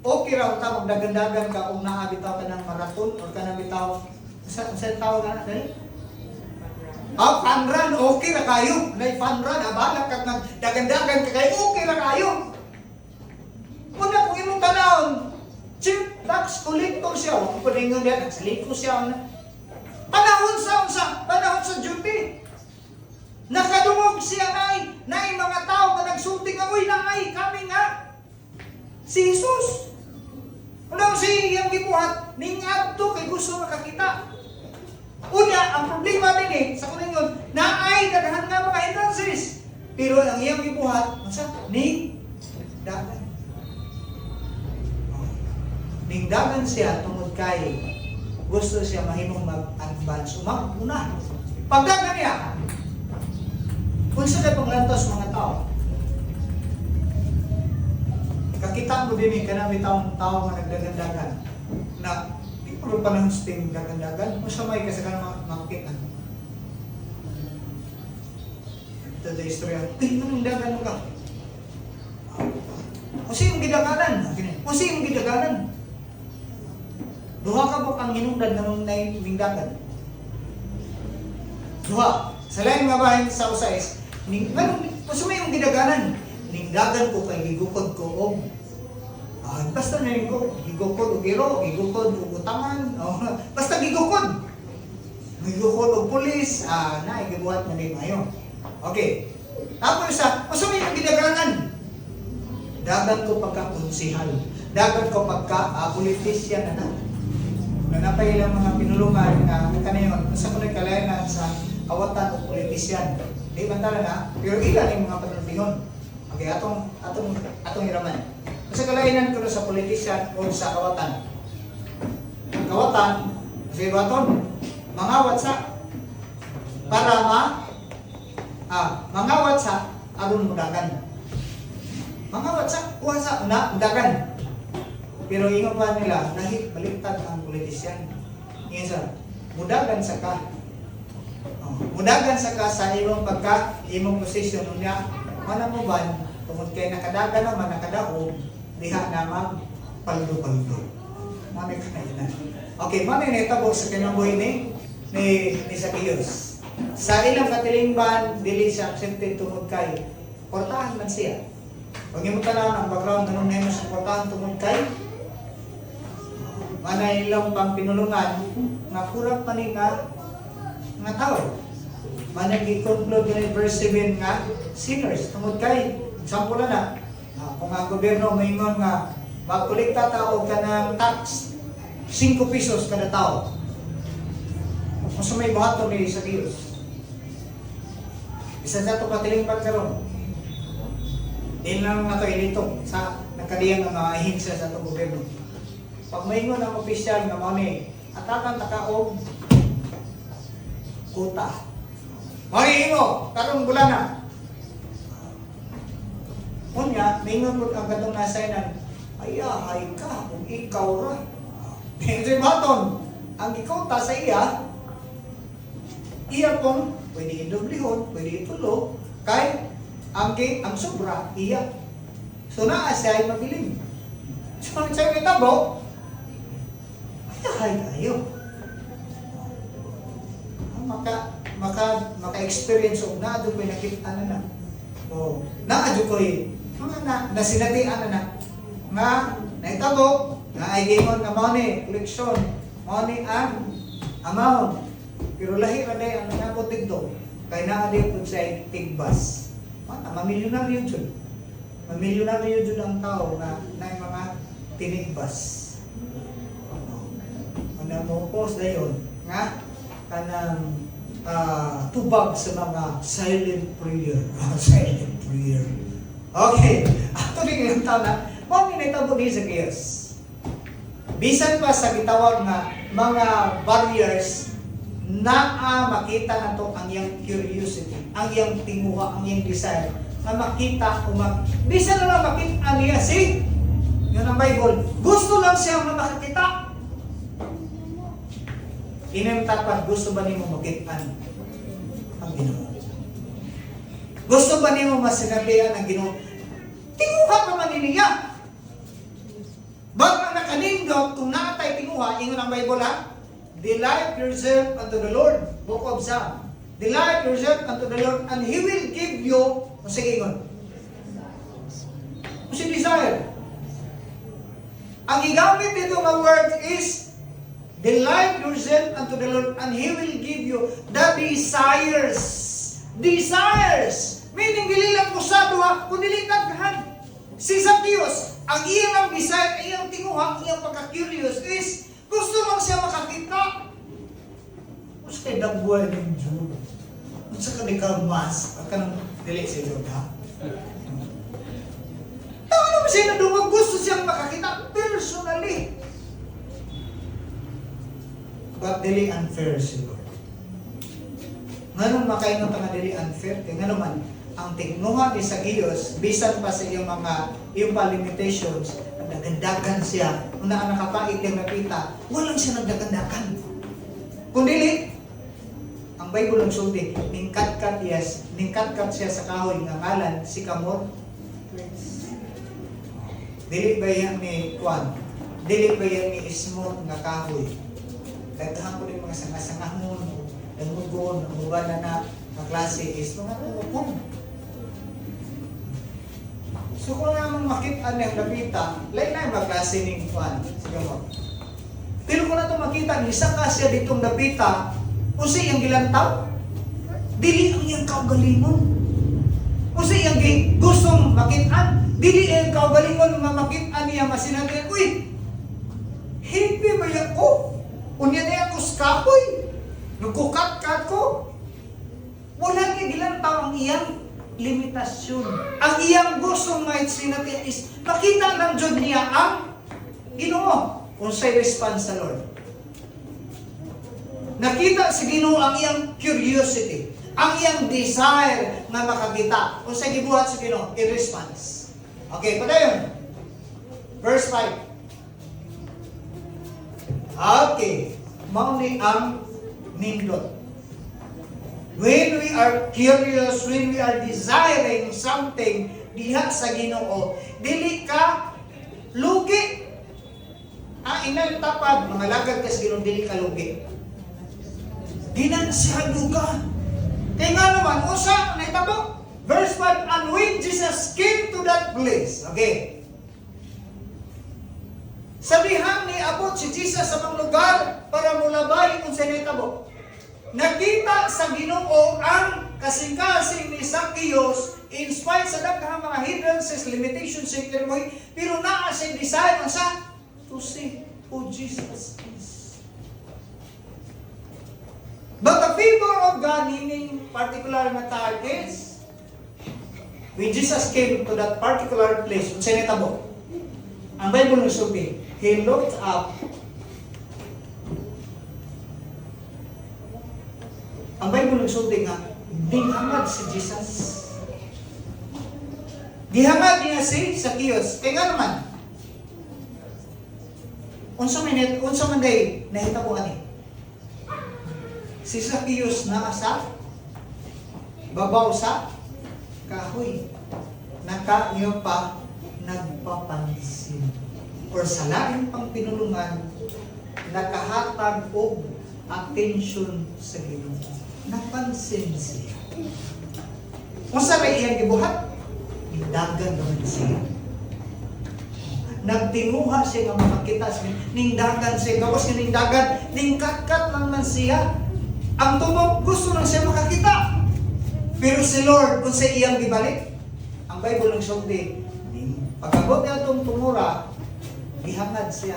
Okay raw ta, magdagandagan ka kung naabitaw ka ng marathon or ka nabitaw, saan tao na natin? Fun run, okay na kayo. Fun run, balak ka ng dagandagan ka kayo, okay na kayo. Muna kung imong tanawon, chief tax collector siya, kung paningon yan, nagsaliko siya, panahon sa duty. Nakadungog siya na mga tao na nagsulti nga, uy, kami nga. Si Jesus. Unang siyang gibuhat, ningabto kay gusto makakita. Una, ang problema din sa kuningon, naay daghan nga mga hindrances. Pero ang iyang gibuhat, ningdagan. Ningdagan siya tungod kay gusto siya mahimong mag-advance o mag-una. Pagdagan niya, kung sila panglantos mga tao, kakita mo din ka na may taong tao nga nagdagandagan na di mo pa ng sting dagandagan, masamay ka sa kanang makikitan. Ito the istorya, anong dagan mo ka? Kung siyong gidaganan, kung siyong gidaganan, duha ka po ang hinungdan ng ningdagan. Duha. Sa lain nga bahin sa usais, kung sumay yung gidaganan, ningdagan ko kay gigukod ko o basta na rin ko, gigukod o giro, gigukod o utangan, basta gigukod. Gigukod o pulis, gibuhat na rin ngayon. Okay. Tapos kung sumay yung gidaganan, dagan ko pagka-konsihal, dagan ko pagka-politisyan na napay ilang mga pinulungan na kanayon, sa kunay kalayanan sa kawatan o politisyan. Di ba tala na? Pero ilan yung mga panultihon. Okay, atong iraman. Sa kalayanan ko sa politisyan o sa kawatan. Kawatan, sa ibaton, mangawat sa para mangawat sa aron mudagan. Mangawat sa kuwasa mudagan. Pero ingon pa nila, baliktad ang politisyan. Ngayon sa, mudagan sa ka. Mudagan sa ka sa imong imong posisyon niya, mana mo ba, tungod kay nakadagan naman, nakadaog, diha naman, paldo-paldo. Mami ka na yun. Okay, mami netabo sa kinabuhi ni Zacchaeus. Sa ilang katilingban, dili siya accepted tungod kay, portahan man siya. Huwag mo talaan ang background, anong nemo sa portahan tungod kay, manay ilang pang pinulungan nga kurang pa ni nga tao. Manay i-conclude ni verse 7 nga sinners. Tungod kay, example na kung ang gobyerno maingon nga magkolekta tao ka ng tax 5 pesos kada tao. Kung sa may buhato ni Zacchaeus. Isa sa ito patiling pagkaroon. Hindi lang na ito ilitong sa nakadiyang ng mga ahinsya sa ito gobyerno. Pag maingon ang opisyal nga mani, atakan takaog kuta. Mani mo, karong bulana. Kunya, maingon mo ang katong nasainan, ayahay ka kung ikaw ra. Hindi baton, ang ikaw ta sa iya pong pwede idoblihon, pwede itulo, kay ang sobra, iya. So naa siya ay mabiling. So kung siya may tabo, ay kayo. Maka-experience o naadyo ko'y nakita na. O naadyo ko'y nasinatian na. Nga, naitabo, na ay gingon na mo ni, koleksyon, mo ni ang amount. Pero lahi na day, ang nangabot dito, kaya naadyo ko sa tigbas. Mamilyonaryo dyan. Mamilyonaryo dyan ang tao na yung mga tinigbas. Mo post na yun nga kanang tubag sa mga silent prayer. Silent prayer. Okay. Ato din yung tao na kung minitabo ni Zacchaeus. Bisan pa sa gitawag nga mga barriers na makita na to ang iyang curiosity, ang iyang tinguha, ang iyang desire na makita bisan na lang makita niya yun ang Bible. Gusto lang siya makakita. Inem tapat, gusto ba nimo makitaan ang Ginoo? Gusto ba nimo masinabihan ang Ginoo? Tinguha ka man niya. Bago nakanindot, kung nakatay tinguha, ingon ang Bible ha? Delight yourself unto the Lord. Book of Psalm. Delight yourself unto the Lord and He will give you, sige ingon, kasi desire. Ang gigamit dito ng word is delight yourself unto the Lord and He will give you the desires. Desires! Meaning, dili lang usado ha, kung dili naghan. Si Zacchaeus, ang iyang desire, ang iyang tinguha, ang iyang pagka-curious is, gusto lang siya makakita. Mas kay dagbuhay ng Jude. Mas ka ni Kalmas, at ka nang dili si Jude ha. Ano ba siya na dumag? Gusto siyang makakita personally. But dili unfair si Lord. Nganong makaingon ta nga dili unfair kay ngano man ang tingnuhan ni Zacchaeus bisan pa sa iyong pa limitations, nagdagandagan siya. Una ang nakapait yung napita, walang siya nagdagandagan. Kundi ang Bible nagsulti, ningkat-kat siya sa kahoy nga ngalan si Kamor. Dili ba yan ni Juan? Dili ba yan ni Ismon nga kahoy? Daghan ko rin mga sangasangahon, dangugon, ang ubana na klase is mga tuupong. So kung naman makita niyang napita, lain na yung magklase ni Juan. Sige mo. Pero kung na ito makita, isa ka siya ditong napita, o siya yung gilantaw, dili ang iyang kaugalingon. O siya yung gustong makitaan, dili ang kaugalingon mamakitaan niya masinabi, uy, hipi ba yan ko? Unya na yan ko skapoy. Nagkukat-kat ko. Wala niya gilantaw ang iyang limitasyon. Ang iyang gustong maitsinati is makita ng Diyos niya ang Ginoo. Unsay response sa Lord? Nakita si Ginoo ang iyang curiosity, ang iyang desire na makakita. Unsay gibuhat si Ginoo? In response. Okay, padayon. Verse 5. Okay. Mao ni ang nindot. When we are curious, when we are desiring something diha sa Ginoo, dili ka lugi. Inang tapad, mga lagad ka sa Ginoo, dili ka lugi. Ginansyado ka. Kaya nga naman, usa, naitabo. Verse 5, and when Jesus came to that place, okay, sabihan ni abot si Jesus sa mga lugar para mulabay kung sa naitabo. Nakita sa Ginoo ang kasing-kasing ni Zacchaeus in spite sa daghang mga hindrances, limitations sa ikirmoy, pero naa siya desire sa to see who Jesus is. But the favor of God, meaning particular na targets, when Jesus came to that particular place, sa netabo, ang Bible nagsabi, He looked up. Ang Bible nagsulti nga, dihangad si Jesus. Dihangad niya si Zacchaeus. Kaya nga naman, unsa man day nahitabuan ni. Si Zacchaeus na sa babaw sa kahoy. Naka-iyo pa nagpapansin. Or sa laing pang pinulungan, nakahatag og attention sa Ginoo. Napansin siya. Kung sa may iyang gibuhat, indagan naman siya. Nagtinguha siya nga makakita siya. Ningdagan siya. Gawas niya ningdagan. Ningkat-kat lang man siya. Ang tunog, gusto lang siya makakita. Pero si Lord, kung sa iyang gibalik, ang Bible nagsulti, pagkabot niya itong tumura, gihangad siya.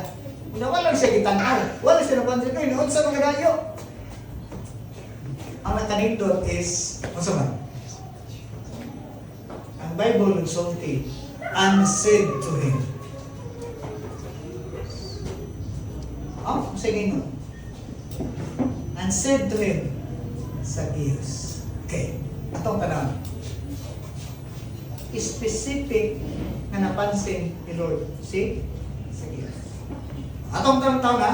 Una walang siya gitanaw. Wala siya napansin ko. Inoon sa mga dayo. Ang nakanindot is, masaman? Ang Bible nagsulti, and said to him. Sige nun. And said to him, Zacchaeus. Okay, atong tanong. Specific na napansin ni Lord, si Zacchaeus. Atong tanong na,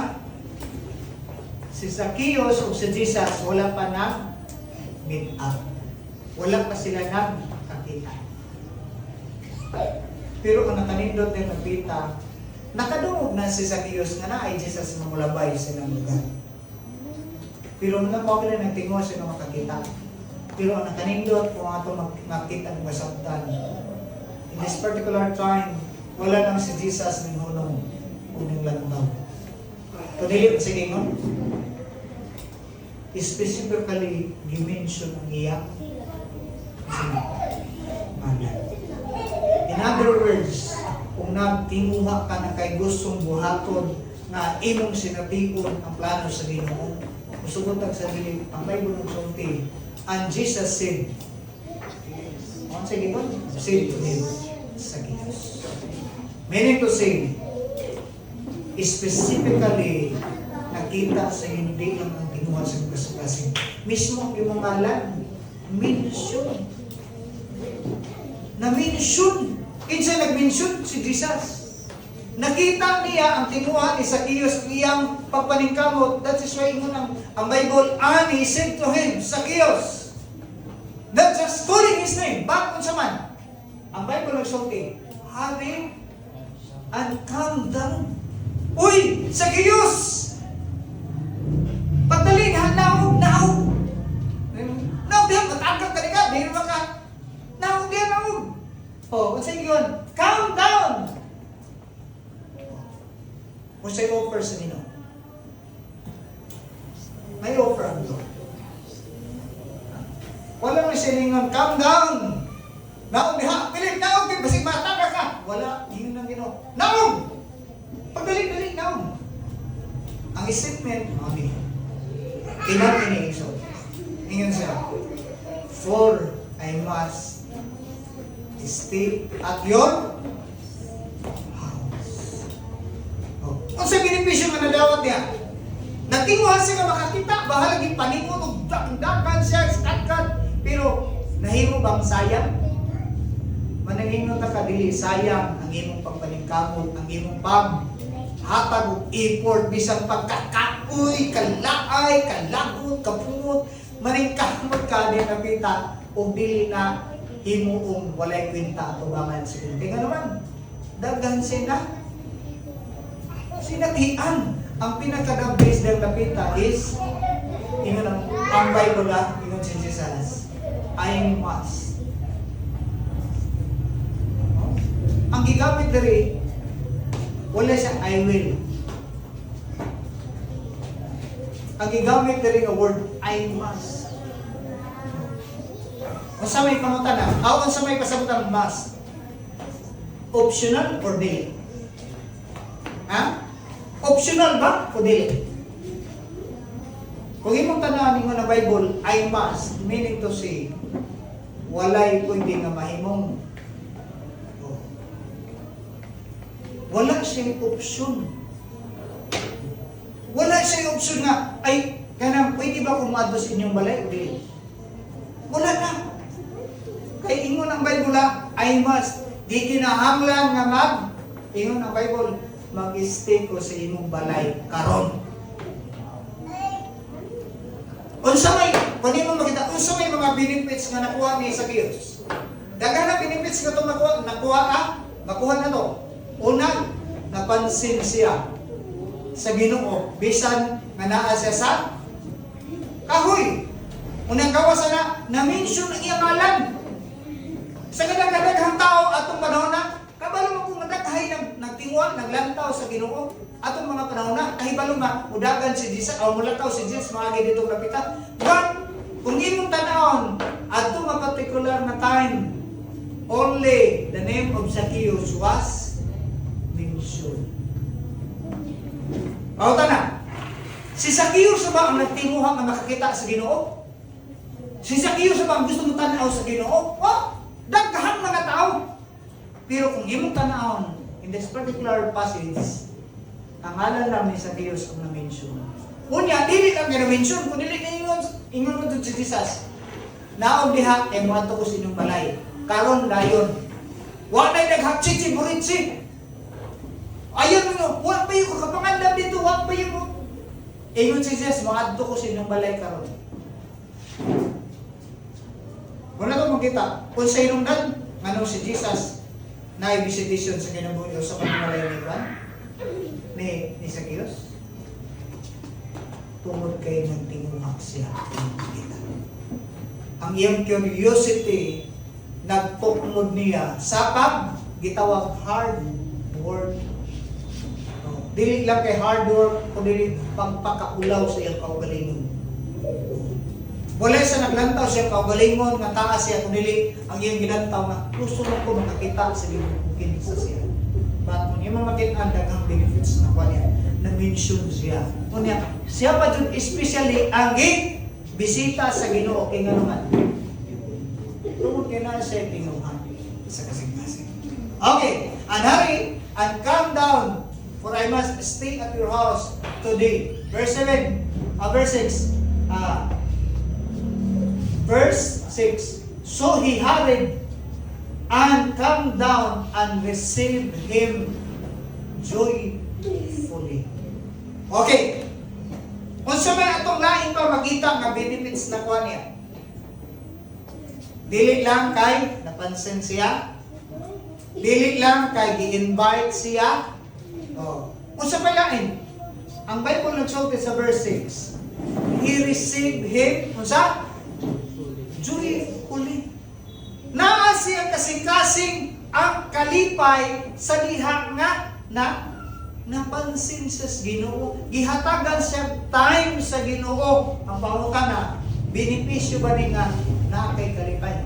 si Zacchaeus o si Jesus, wala pa na meet up. Wala pa sila nagkakita. Pero ang nakanindot na nakita, nakadungog na si Zacchaeus nga na ay Jesus na mulabay sa ilang lugar. Pero nang mawala ng tingo siya na makakita. Pero ang nakanindot kung ato makita ng masabtan. In this particular time, wala nang si Jesus ng hunong unang lantaw. Kundi sa gingon, specifically dimension ang iyang manay. In other words, kung nagtinguha ka na kay gustong buhaton na imong sinapikon ang plano sa Ginoo, musugot sa dili ang Bible nagsulti, and Jesus said, ano sa Ginoo? Said to him, Zacchaeus. Meaning to say, specifically, nakita sa hindi lang ang kinuha sa kasing mismo yung mga ngalan mention na-mention. Kinsa nag-mention? Si Jesus. Nakita niya ang tinuha ni Zacchaeus iyang pagpaningkamot. That is why ang Bible, and he said to him, Zacchaeus, not just calling his name, but kung man, ang Bible nagsulti, hurry and come down. Uy, Zacchaeus! Pagdali nga, now! Now, diyan, matagag ka rin ka, mayroon ka. Now. Oh, what's yun? Calm down! Kung sa'yo offer sa nino, may offer ang Lord. Wala na siya ningon, calm down! Naong diha, Philip, naong, basig mataga ka! Wala, yun ang gino. Naong! Pagdali, naong! Ang statement, mami, kinakini iso. Ingon siya, for I must stay at your house. Oh. Kung sa benepisyo nga nadawat niya, natinguhan siya nga makakita, bahala yung paningon, o dakan siya, skatkat, pero nahimo bang sayang? Manangino ta kadili sayang ang imong pagpaningkamot, ang imong paghatag og effort bisan pagkakaoy, kalaay, kalagot, kapungot, maningkamot ka din nakita og dili na himuong walay kwenta tubangan sa kunti nga naman. Daghan sila. Sinatian. Ang pinaka-the best ng napita is ingon ang Bible ingon si Jesus, I must. Ang gigamit diri wala siya I will. Ang gigamit diri nga word I must. Kung sa may pangutana, kung sa may pasagutan must, optional or dili? Ha? Optional ba o dili? Kung imong tanahan ninyo na Bible, I must, meaning to say, walay pwede nga mahimong. Wala siyang opsyon. Wala siyang opsyon nga, ay, kanang, pwede ba kumadto sa inyong balay o dili? Wala na. Kaya ingon ang Bible, I must. Di kinahanglan nga ingon ang Bible, mag-stay ko sa imong balay karon. Unsa may, kung mo makita, unsa may mga benefits nga nakuha ni Zacchaeus? Daghan na benefits nga ito makuha na to. Una, napansin siya sa Ginoo, bisan nga naa siya sa kahoy. Unang gawas na mention ang iyang ngalan. Sa kadagdaghang tao atong panahon na, kabalo mo kung nadaghay nagtingwa, naglantaw sa Ginoo atong mga panahon na, kahibalo mudagan si Jesus o mulataw si Jesus maagi dito kapita. But kung imong tanawon atong nga particular na time, only the name of Zacchaeus was mentioned. Pauta na. Si Zacchaeus ba ang nagtinguha nga makakita sa Ginoo? Si Zacchaeus ba ang gusto mo tanaw sa Ginoo? Daghang mga tao. Pero kung imong tanawon in this particular passage, ang ngalan lang ni Zacchaeus ang na-mention. Unya, dili ang na-mention, kung dili ingon mo si Jesus. Naog diha, mo ato ko sa inyong balay. Karon dayon. Wa na'y naghaksik buritsi. Ayun mo, wa pa yung kakapangandam dito, wa pa yung ingon si Jesus, mga ato ko sa inyong balay karon. Wala ko makita, kung sa inungdan, ngano si Jesus na visitation sa kinabuhi o sa pagmalay ni Juan, ni Zacchaeus, tungod kay nagtinguhak siya kita. Ang iyang curiosity, nagtukmod niya sa gitawag hard work. Dili lang kay hard work, kundi pagpakaulaw sa iyang kaugalingon. Wala sa naglantaw siya kaugalingon, nga taas siya, kundi ang iyang gilantaw na gusto mo ko makakita sa iyong sa siya. But kung yung makita ang daghang benefits na kwa niya, na-mention siya. Kunya, siya pa dun especially ang bisita sa Ginoo kay nga naman. Tungod kay na siya tinuhan sa kasing-kasing. Okay, and hurry and calm down for I must stay at your house today. Verse 7, verse 6. Verse 6. So he hurried and come down and received him joyfully. Okay. Kung sa may atong lain pa makita nga benefits na kuha niya. Dili lang kay napansin siya. Dili lang kay gi-invite siya. Kung sa may lain, ang Bible nagsulti sa verse 6, he received him, kung sa? Joyfully. Naa siya kasing-kasing ang kalipay sa diha nga na napansin siya sa Ginoo. Gihatagan siya time sa Ginoo. Ang pangutana, benepisyo ba ni nga na kay kalipay?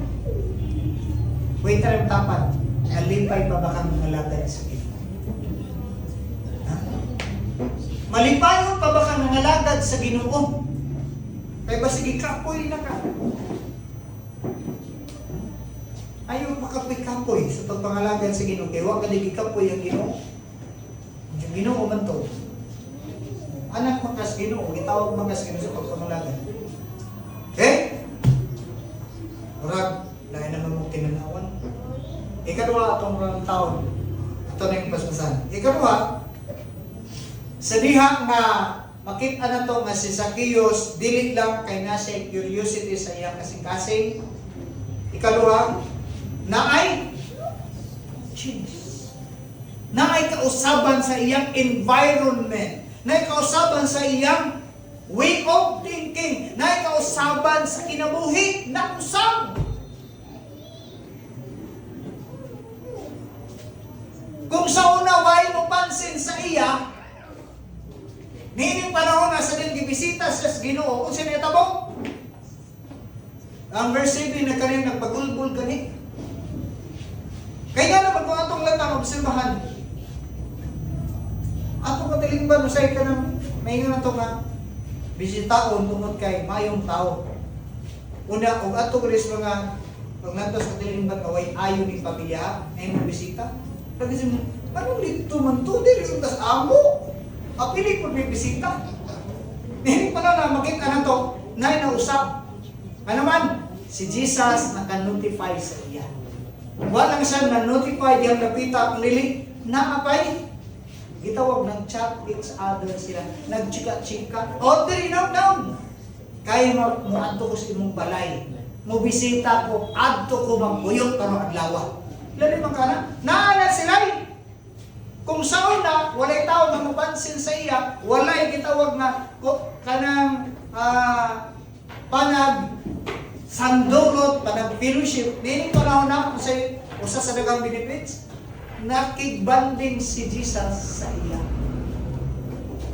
Wait tayo tapat. Kalipay pa ba kang nangalagad sa Ginoo? Malipayon pa ba kang nangalagad sa Ginoo? Kaya ba sige kapoy na ka? Ayaw makapoy-kapoy sa pagpangalagad sa Ginoo. Kaya huwag ka di kapoy ang Ginoo. Yung Ginoo man to. Anak makas Ginoo, itawag makas Ginoo sa pagpangalagad. Okay? Murag, dahil naman mong tinanawan. Ikaduha atong rang taon. Ito na yung pasmasan. Ikaduha, sa diha nga makita na to nga si Zacchaeus, dili lang kay nasa curiosity sa iyang kasing-kasing. Ikaduha, naay change. Naay kausaban sa iyang environment. Naay kausaban sa iyang way of thinking. Naay kausaban sa kinabuhi na usab. Kung sa una way mo pansin sa iya, nining panahon na sa din gibisita sa Ginoo, kung sino itabo? Ang verse 7 na kanina nagpagulbul gani. Kaya nga naman kung atong latang obserbahan, atong katilingban, usay ka ng may nga ito nga, bisitaon tungod kay mayong tao. Una, kung atong ris mga, pag natos katilingban, kaway ayo ni pamilya, ay mo bisita. Kasi mo, anong dito man to? Dili yung tas amo. Apili po may bisita. Hindi pa na makita na to, na inausap. Ano man? Si Jesus naka-notify sa iya. Walang siya na-notify diyang napita ang lili. Naapay. Gitawag ng chat each other sila. Nagchika-chika. O, diri, down. Kaya mo adto ko sa imong balay. Mo bisita ko, adto ko magbuyok karong adlaw. Lali man kana? Naala sila. Kung sa una, walay tao na mapansin sa iya, walay gitawag na kanang panag sandulot, panag fellowship, nini panahon na usa sa dagang benefits, nakigbanding si Jesus sa iya.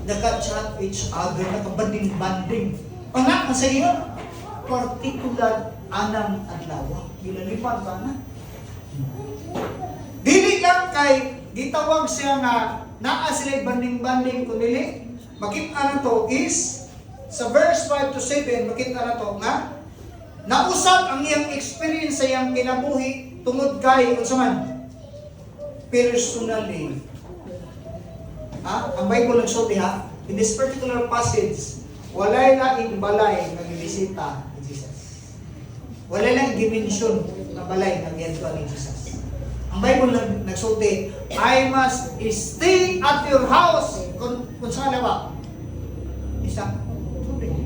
Naka-chat each other, nakabanding-banding. Anak sa iya, particular anang adlaw. Ginalipan ka na. Dili lang kay gitawag siya nga naa sila banding-banding kunili. Makita na to is sa verse 5 to 7, makita na to nga nausap ang iyang experience sa iyang kinabuhi tungod kay unsa man personally. Ang Bible nagsulti in this particular passage, walay laing balay nga gibisita ni Jesus. Walay lang dimension na balay nga giadto ni Jesus. Ang Bible nagsulti, I must stay at your house. Kung saan ba? Isang tubig.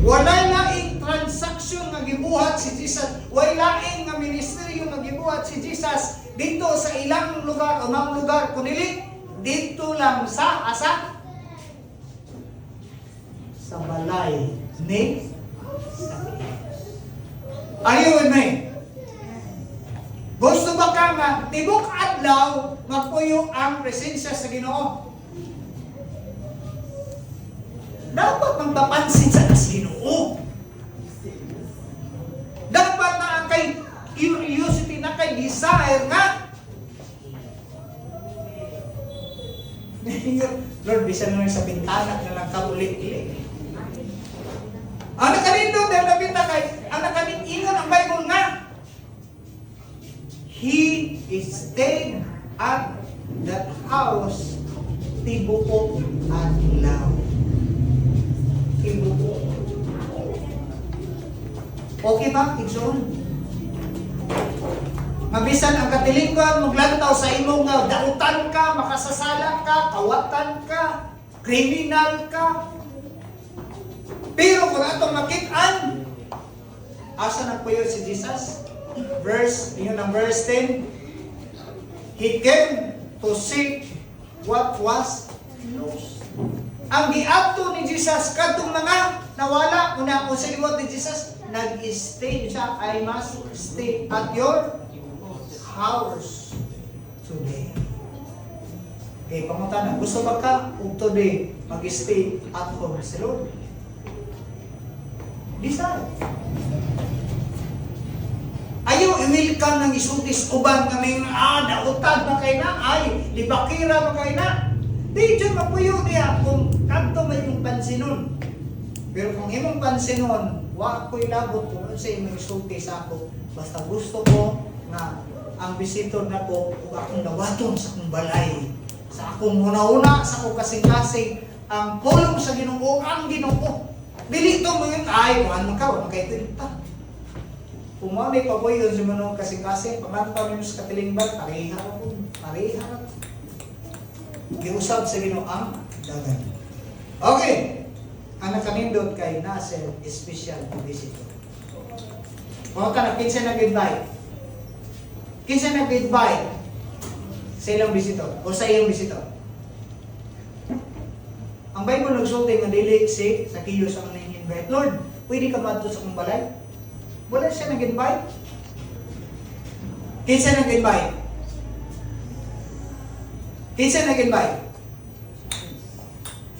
Walay laing transaksyon nga gibuhat si Jesus. Walay laing nga ministeryo nga gibuhat si Jesus dito sa ilang lugar o mga lugar. Kunili, dito lang sa asa? Sa balay ni Zacchaeus. Are you with me? Gusto ba ka nga, tibok adlaw, magpuyo ang presensya sa Ginoo? Dapat magpapansin sa Ginoo. Dapat na kay curiosity, na kay desire nga. Lord, bisan mo sa bintana na lang kaulit-ulit. Ang nakalito, dahil nabinta kay, ang nakalingon ang Bible nga, He is staying at that house tibuok adlaw. Tibuok. Okay ba? Igsoon. Mabisan ang katilingkod, maglantaw sa imo nga dautan ka, makasasala ka, kawatan ka, kriminal ka. Pero kung atong makit-an, asa nagpuyo si Jesus? Yun ang verse 10. He came to seek what was lost. Ang giadto ni Jesus kadtong mga nawala, una kung sa liwat ni Jesus, nag-stay siya. I must stay at your house today. Okay, pangutanan. Gusto ba ka today mag-stay at home sa Lord? Decide. Ayaw i-welcome ng isultis uban kaming dautad na kay na, ay, libakira na kay na. Di dyan mapuyo niya kung kanto may yung pansinon. Pero kung imong pansinon, wa ko'y labot kung ano sa imong isultis ako. Basta gusto ko nga ang visitor na ko kung akong nawaton sa akong balay. Sa akong una-una, sa akong kasing-kasing, ang pulong sa Ginoo, ang Ginoo. Dili ito mo yun, ay, kuhan mo ka, wala kayo tinta. Kung mo may paboy yun si Manong kasing-kasing, pamantaw nyo sa katilingban, pariharap po, pariharap. Giusap sa Ginoo ang dagan. Okay, ang nakanindot kay Nasser, special visitor. Mga ka na, kinsa nag-invite? Kinsa nag-invite sa ilang visitor o sa iyong visitor? Ang Bible nagsulti nga dili si Zacchaeus ang nag-invite. Lord, pwede ka madto sa akong balay? Wala siya nag-invite. Kinsa nag-invite? Kinsa nag-invite?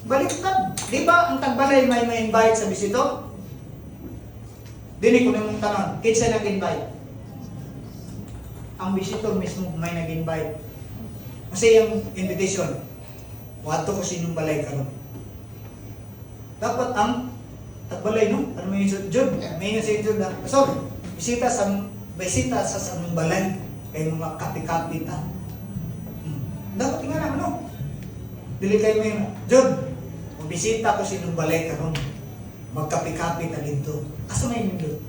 Baliktad. Di ba ang tagbalay may invite sa bisito? Dili ko namang tanong, kinsa nag-invite? Ang visitor mismo may nag-invite. Kasi yung invitation, wato ko sinong balay karon. Dapat ang tagbalay, no? Ano may yung Jud? May yung si Jud na, sorry, bisita sa samong balay, kay mga kapit-kapit, Dapat nga naman, no? Dili kayo may, Jud, bisita ko sinong balay karon. Magkapi-kapit na dito. Asa may nindot?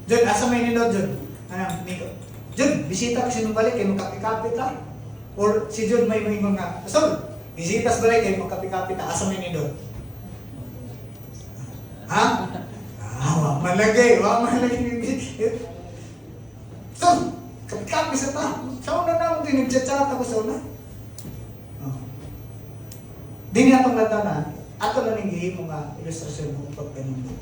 Jud, asa may nindot, Jud? Niko. Jud, bisita ko sinong balay, kayo magkapi-kapit lang. Or si Jud may mga, sorry, bisita sa balay, kayo magkapi-kapit na, asa may nindot? Ha? Wa malagay ni so, kapit-kapit sa ta. Sa una na akong dinagchat-chat ako sa una. Dini atong latanan, ato na ning gihimo nga ilustrasyon ng pagkanindot.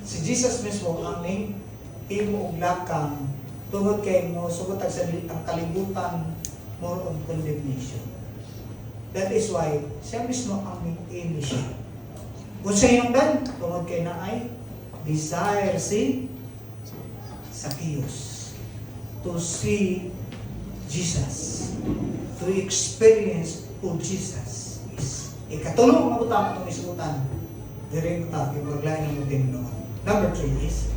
Si Jesus mismo ang ning himo og lakang tungod kay mo sugot sa ang kalibutan more on condemnation. That is why siya mismo ang initiate. Kung sa hinungdan, tungod kay na ay desire si Zacchaeus to see Jesus, to experience who Jesus is. Ikatulong na utang itong isutan. Diring utang, yung maglain ng Panginoon. Number 3 is,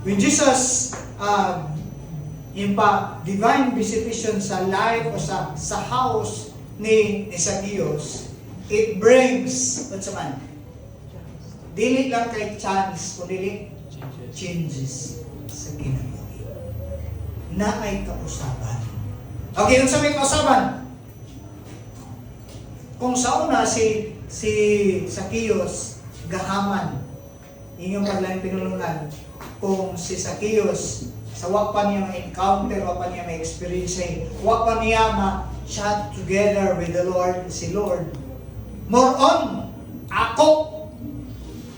when Jesus yung divine visitation sa life o sa house ni Zacchaeus, it brings, what's man? Dili lang kay chance, o dili changes sa kinabuhi. Na ay kausaban. Okay, yung sa may kausaban, kung sa una si Zacchaeus gahaman, yung paglaing pinulungan, kung si Zacchaeus sa wapan niya ma-encounter, wapan niya ma-experience, wapan niya ma-chat together with the Lord, si Lord, more on, ako.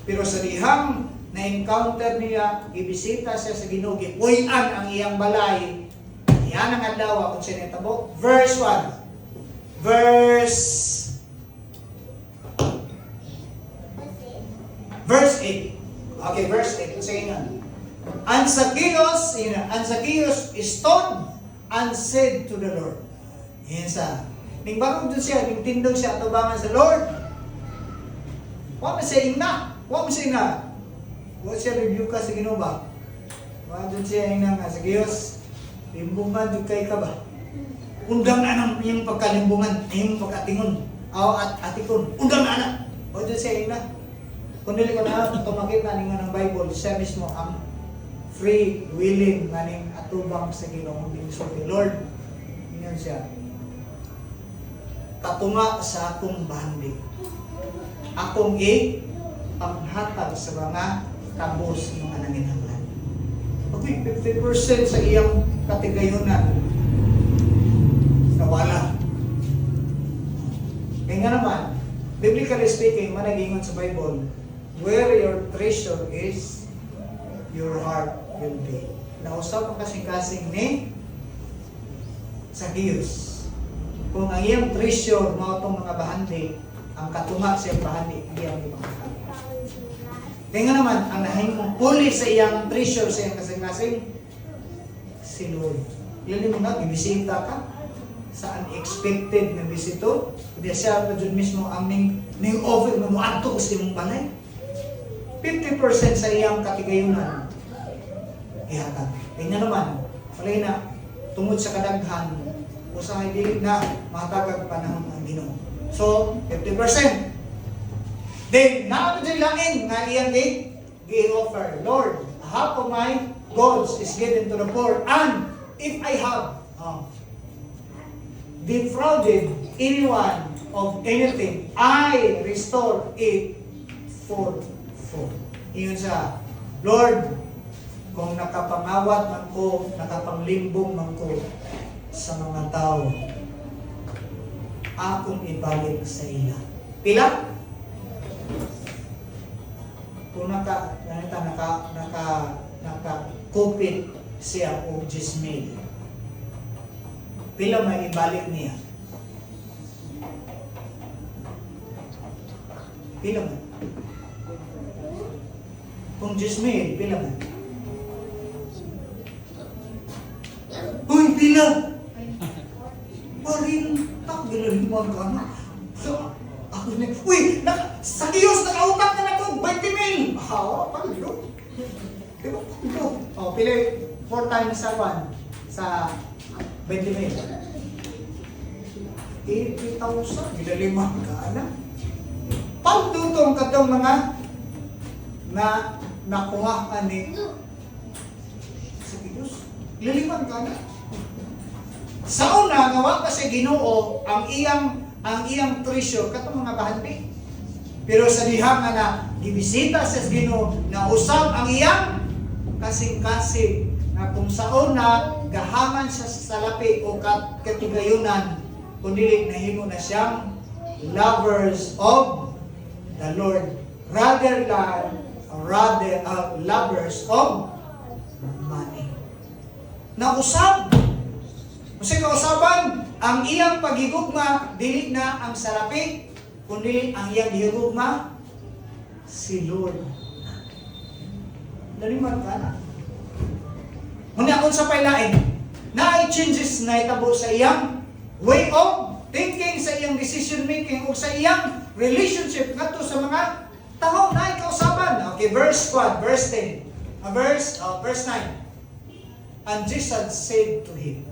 Pero sa dihang na-encounter niya, ibisita siya sa Ginoo, gipuy-an ang iyang balay, yan ang adlaw, kung sinitabo. Verse 1. Verse 8. Okay, verse 8. Kung sige nga. And Zacchaeus stood and said to the Lord. Yan sa. Ning bagong doon siya, ning tindog siya, atubangan sa Lord. Huwag mo siya ina. Huwag mo siya ina. Huwag siya review ka sa Ginoo ba? Huwag doon siya ina nga. Zacchaeus, limbungan doon kay ka ba? undang na ng iyong pagkalimbungan, iyong pagkatingon, at atikon, undang na na. O dyan siya na. Kung dili ka na tumakit na nga ng Bible, siya mismo ang free, willing, maning atubang sa Ginoong Bingsulti. Lord, yun siya. Katunga sa akong bahandi. Akong panghatag sa mga tabos ng ananginhanglan. Okay, 50% sa iyang katigayunan nawala. Kaya nga naman, biblically speaking, managingon sa Bible, where your treasure is, your heart will be. Nausap ang kasing-kasing ni Zacchaeus. Kung ang iyang treasure, mga itong mga bahandi, ang katunga sa iyang bahandi, ang iyang ipangkakali. Kaya nga naman, ang nahingkong puli sa iyang treasure, sa iyang kasing-kasing, si Lord. Yan mo nga, bibisita ka sa unexpected na bisito. Hindi siya pa dyan mismo ang ning offer mo ato sa iyong balay. 50% sa iyang katigayunan. Ihatag. Kaya nga naman, palay na, tungod sa kadaghan, usahay dili na matagag panahon ang Ginoo. So, 50%. Then, naano dyan langin nga iyang gi-offer. Lord, half of my goods is given to the poor, and if I have defrauded anyone of anything, I restore it fourfold. Iyon sa Lord, kung nakapangawat man ko, nakapanglimbong man ko sa mga tao, akong ibalik sa ila. Pila? Kung nakakupit siya o 10,000, pila may ibalik niya? Pila man? Kung 10,000, pila man? Uy, pila! Parin, ginalimang ka na. So, ako na, uy! Sa Diyos, nakautak na ako! 20,000! Hawa, palo. Diba? O, pila 4 times sa 1 sa 20,000. 80,000. Ginalimang ka na. Pagtutong katong mga na nakuha ka ni sa Diyos. Liliman ka na. Sa una, ngawa kasi Ginoo ang iyang treasure katong mga bahandi. Pero sa diha nga na gibisita sa Ginoo na usab ang iyang kasing-kasing na kung sa una gahaman siya sa salapi o katigayunan kundi nahimo na siyang lovers of the Lord rather lovers of money. Nausab. Kasi kausaban, ang iyang pagigugma, dili na ang salapi, kundi ang iyang gigugma, si Lord. Naliman ka na. Muna kung sa pailain, na changes na itabo sa iyang way of thinking, sa iyang decision making, o sa iyang relationship ngadto sa mga tao na ikausaban. Okay, verse 1, verse 10. Verse 9. And Jesus said to him,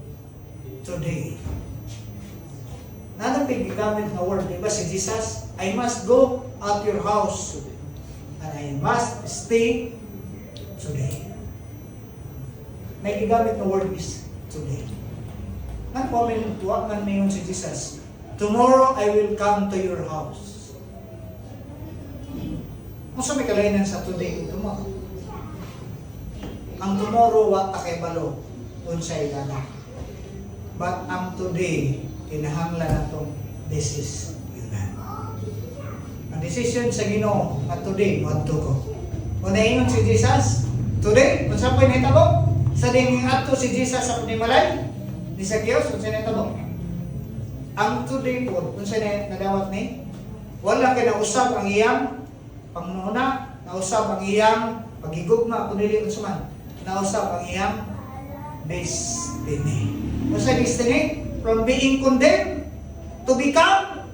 today. Nanang paggamit na word, diba si Jesus? I must go out your house and I must stay today. May gigamit na word is today. Nagpamilituwa man mayon si Jesus. Tomorrow I will come to your house. Kung sa may kalainan sa today, tomorrow. Ang tomorrow, wa takay balo, unsay gana. But ang today, kinahanglan natong this is yun na. Ang decision sa Ginoo at today, madto ko. Kung naingon si Jesus, today, kung saan po inahitabo? Sa dinging ato si Jesus sa panimalay, ni Zacchaeus, kung saan inahitabo? Ang today po, kung saan nadawat ni, wala kinausap ang iyang panguna, nausap ang iyang pagigugma, kung dili kung suman, nausap ang iyang destiny. Kung sa destiny, from being condemned to become,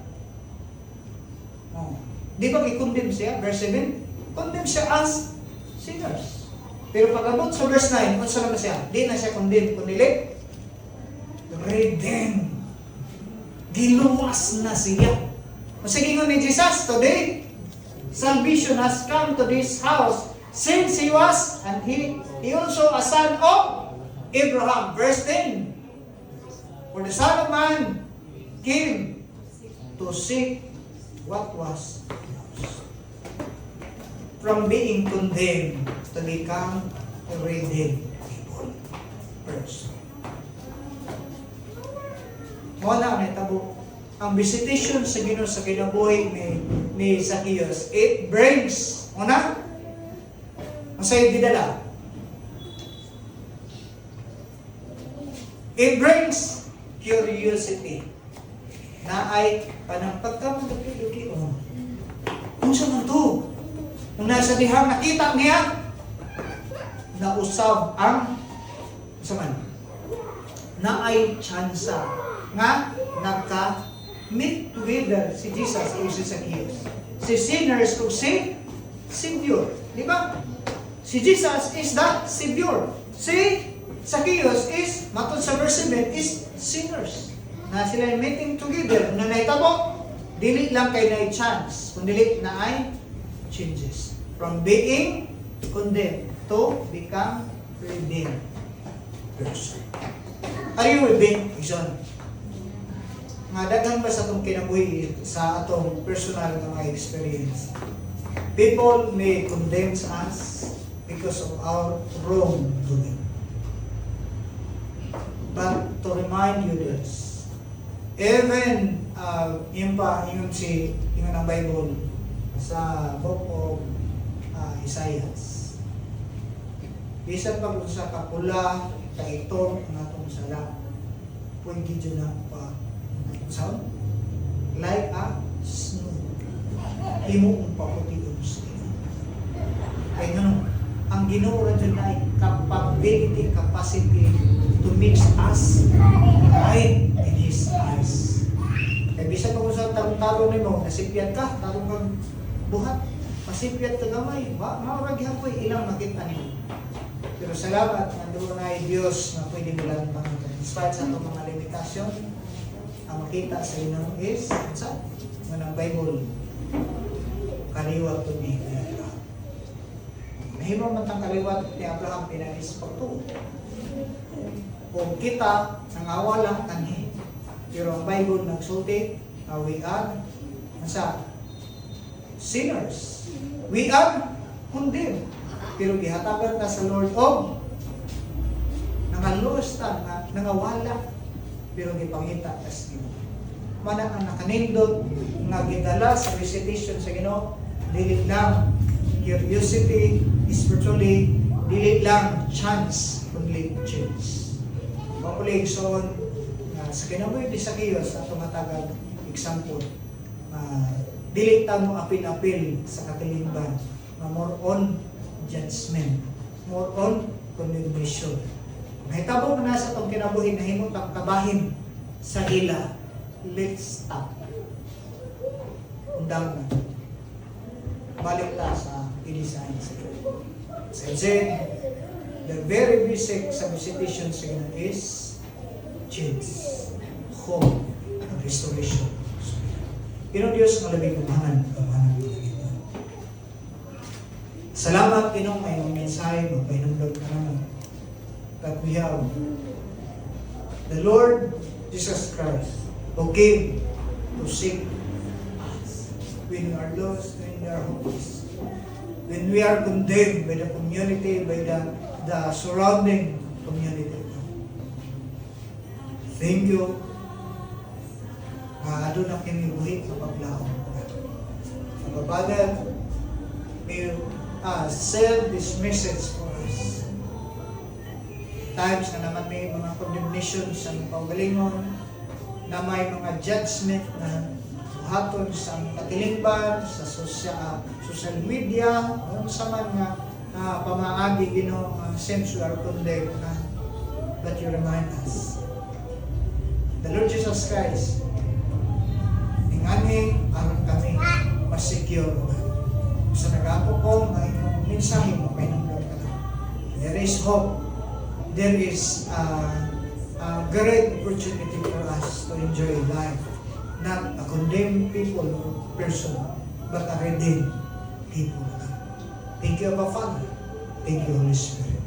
di ba i-condemn siya? Verse 7, condemn siya as sinners. Pero pag-abot sa verse 9, kung saan naman siya? Di na siya condemn, kundi redeemed. Giluwas na siya. Sige nga ni Jesus, today, salvation has come to this house since he was, and he also a son of Abraham. Verse 10. For the Son of Man came to seek what was lost. From being condemned to become a redeemed people. Verse. Wala na tabo. Ang visitation sa Ginoo sa kinabuhi ni Zacchaeus, it brings, una, masaya didala. It brings curiosity na ay panang pagkamadagi-dugi o. Kung saan to? Kung nasa dihang nakita niya, nausab ang saman na ay tsansa nga nagka-meet together si Jesus o si Zacchaeus. Si sinners o si Savior. Di ba? Si Jesus is the Savior. Si Zacchaeus is, matod sa verse 7, is sinners. Na sila meeting together. Na naitabo, dili lang kay na chance, kundi na ay changes. From being condemned to become redeemed person. Are you with me? Ison. Nga daghan ba sa itong kinabuhi sa atong personal na mga experience? People may condemn us because of our wrongdoing. But to remind you this, even yung ang Bible sa book of Isaiah, bisan pag sa kapula, kaitong ang atong sala, pwede dyan na pa sound like a snow. Imo ang paputi sa ino. Kaya ganun, ang Ginoo ra dyan ay capability, capacity to mix us right in His eyes. Kaya bisan pag sa tarong-tarong nimo, nasipyat ka, tarong kang buhat, masipyat ka gamay, mauragyan ko ilang makita nimo. Pero salamat, nandoon na ay Diyos na pwede mo lang pangalan. Despite sa itong mga limitasyon, ang makita sa inyo is, sa ng Bible, kaliwat to ni Abraham. Nahimaw man tang kaliwat ni Abraham pinanis pagtuo. Kung kita, nangawalang kanhi, pero ang Bible nagsulti, we are, sinners. We are condemned. Pero gihatagan ta sa Lord of nangaluos ta, nangawala, pero gipangita ta sa Ginoo. Mana ang nakanindot nga gidala sa visitation sa Ginoo, dili lang curiosity, spiritually, dili lang chance, kundi change. Mapulig son sa kinabuhi ni Zacchaeus atong matagag example, dili ta mo apil-apil sa katilingban, more on judgment, more on condemnation. Nahitabo mo na sa itong kinabuhi na himong kabahin sa ila. Let's stop. Undang na. Balik ta sa inisahin sa ila. So, the very basic sa visitation sa ila is change, hope, and restoration. Pero Diyos ang labing umahan salamat Ginoo may mga mensahe, magpahinumdog ka naman. That we have the Lord Jesus Christ who came to seek us when we are lost and we are hopeless. When we are condemned by the community, by the surrounding community. Thank you. Doon na kinibuhit sa paglaong. Father, may send this message for us. Times na naman may mga condemnation sa paugalingon, na may mga judgment na buhaton sa katilingban, sa social media, sa man nga pamaagi Ginoo since we are condemned na. But you remind us, the Lord Jesus Christ, ingani aron kami mas-secure. Sa nag-apo ko, may mensahe mo, may nanggang ka na. There is hope. There is a great opportunity for us to enjoy life not a condemned people or person, but a redeemed people. Thank you, Abba Father. Thank you, Holy Spirit.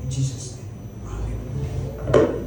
In Jesus' name. Amen.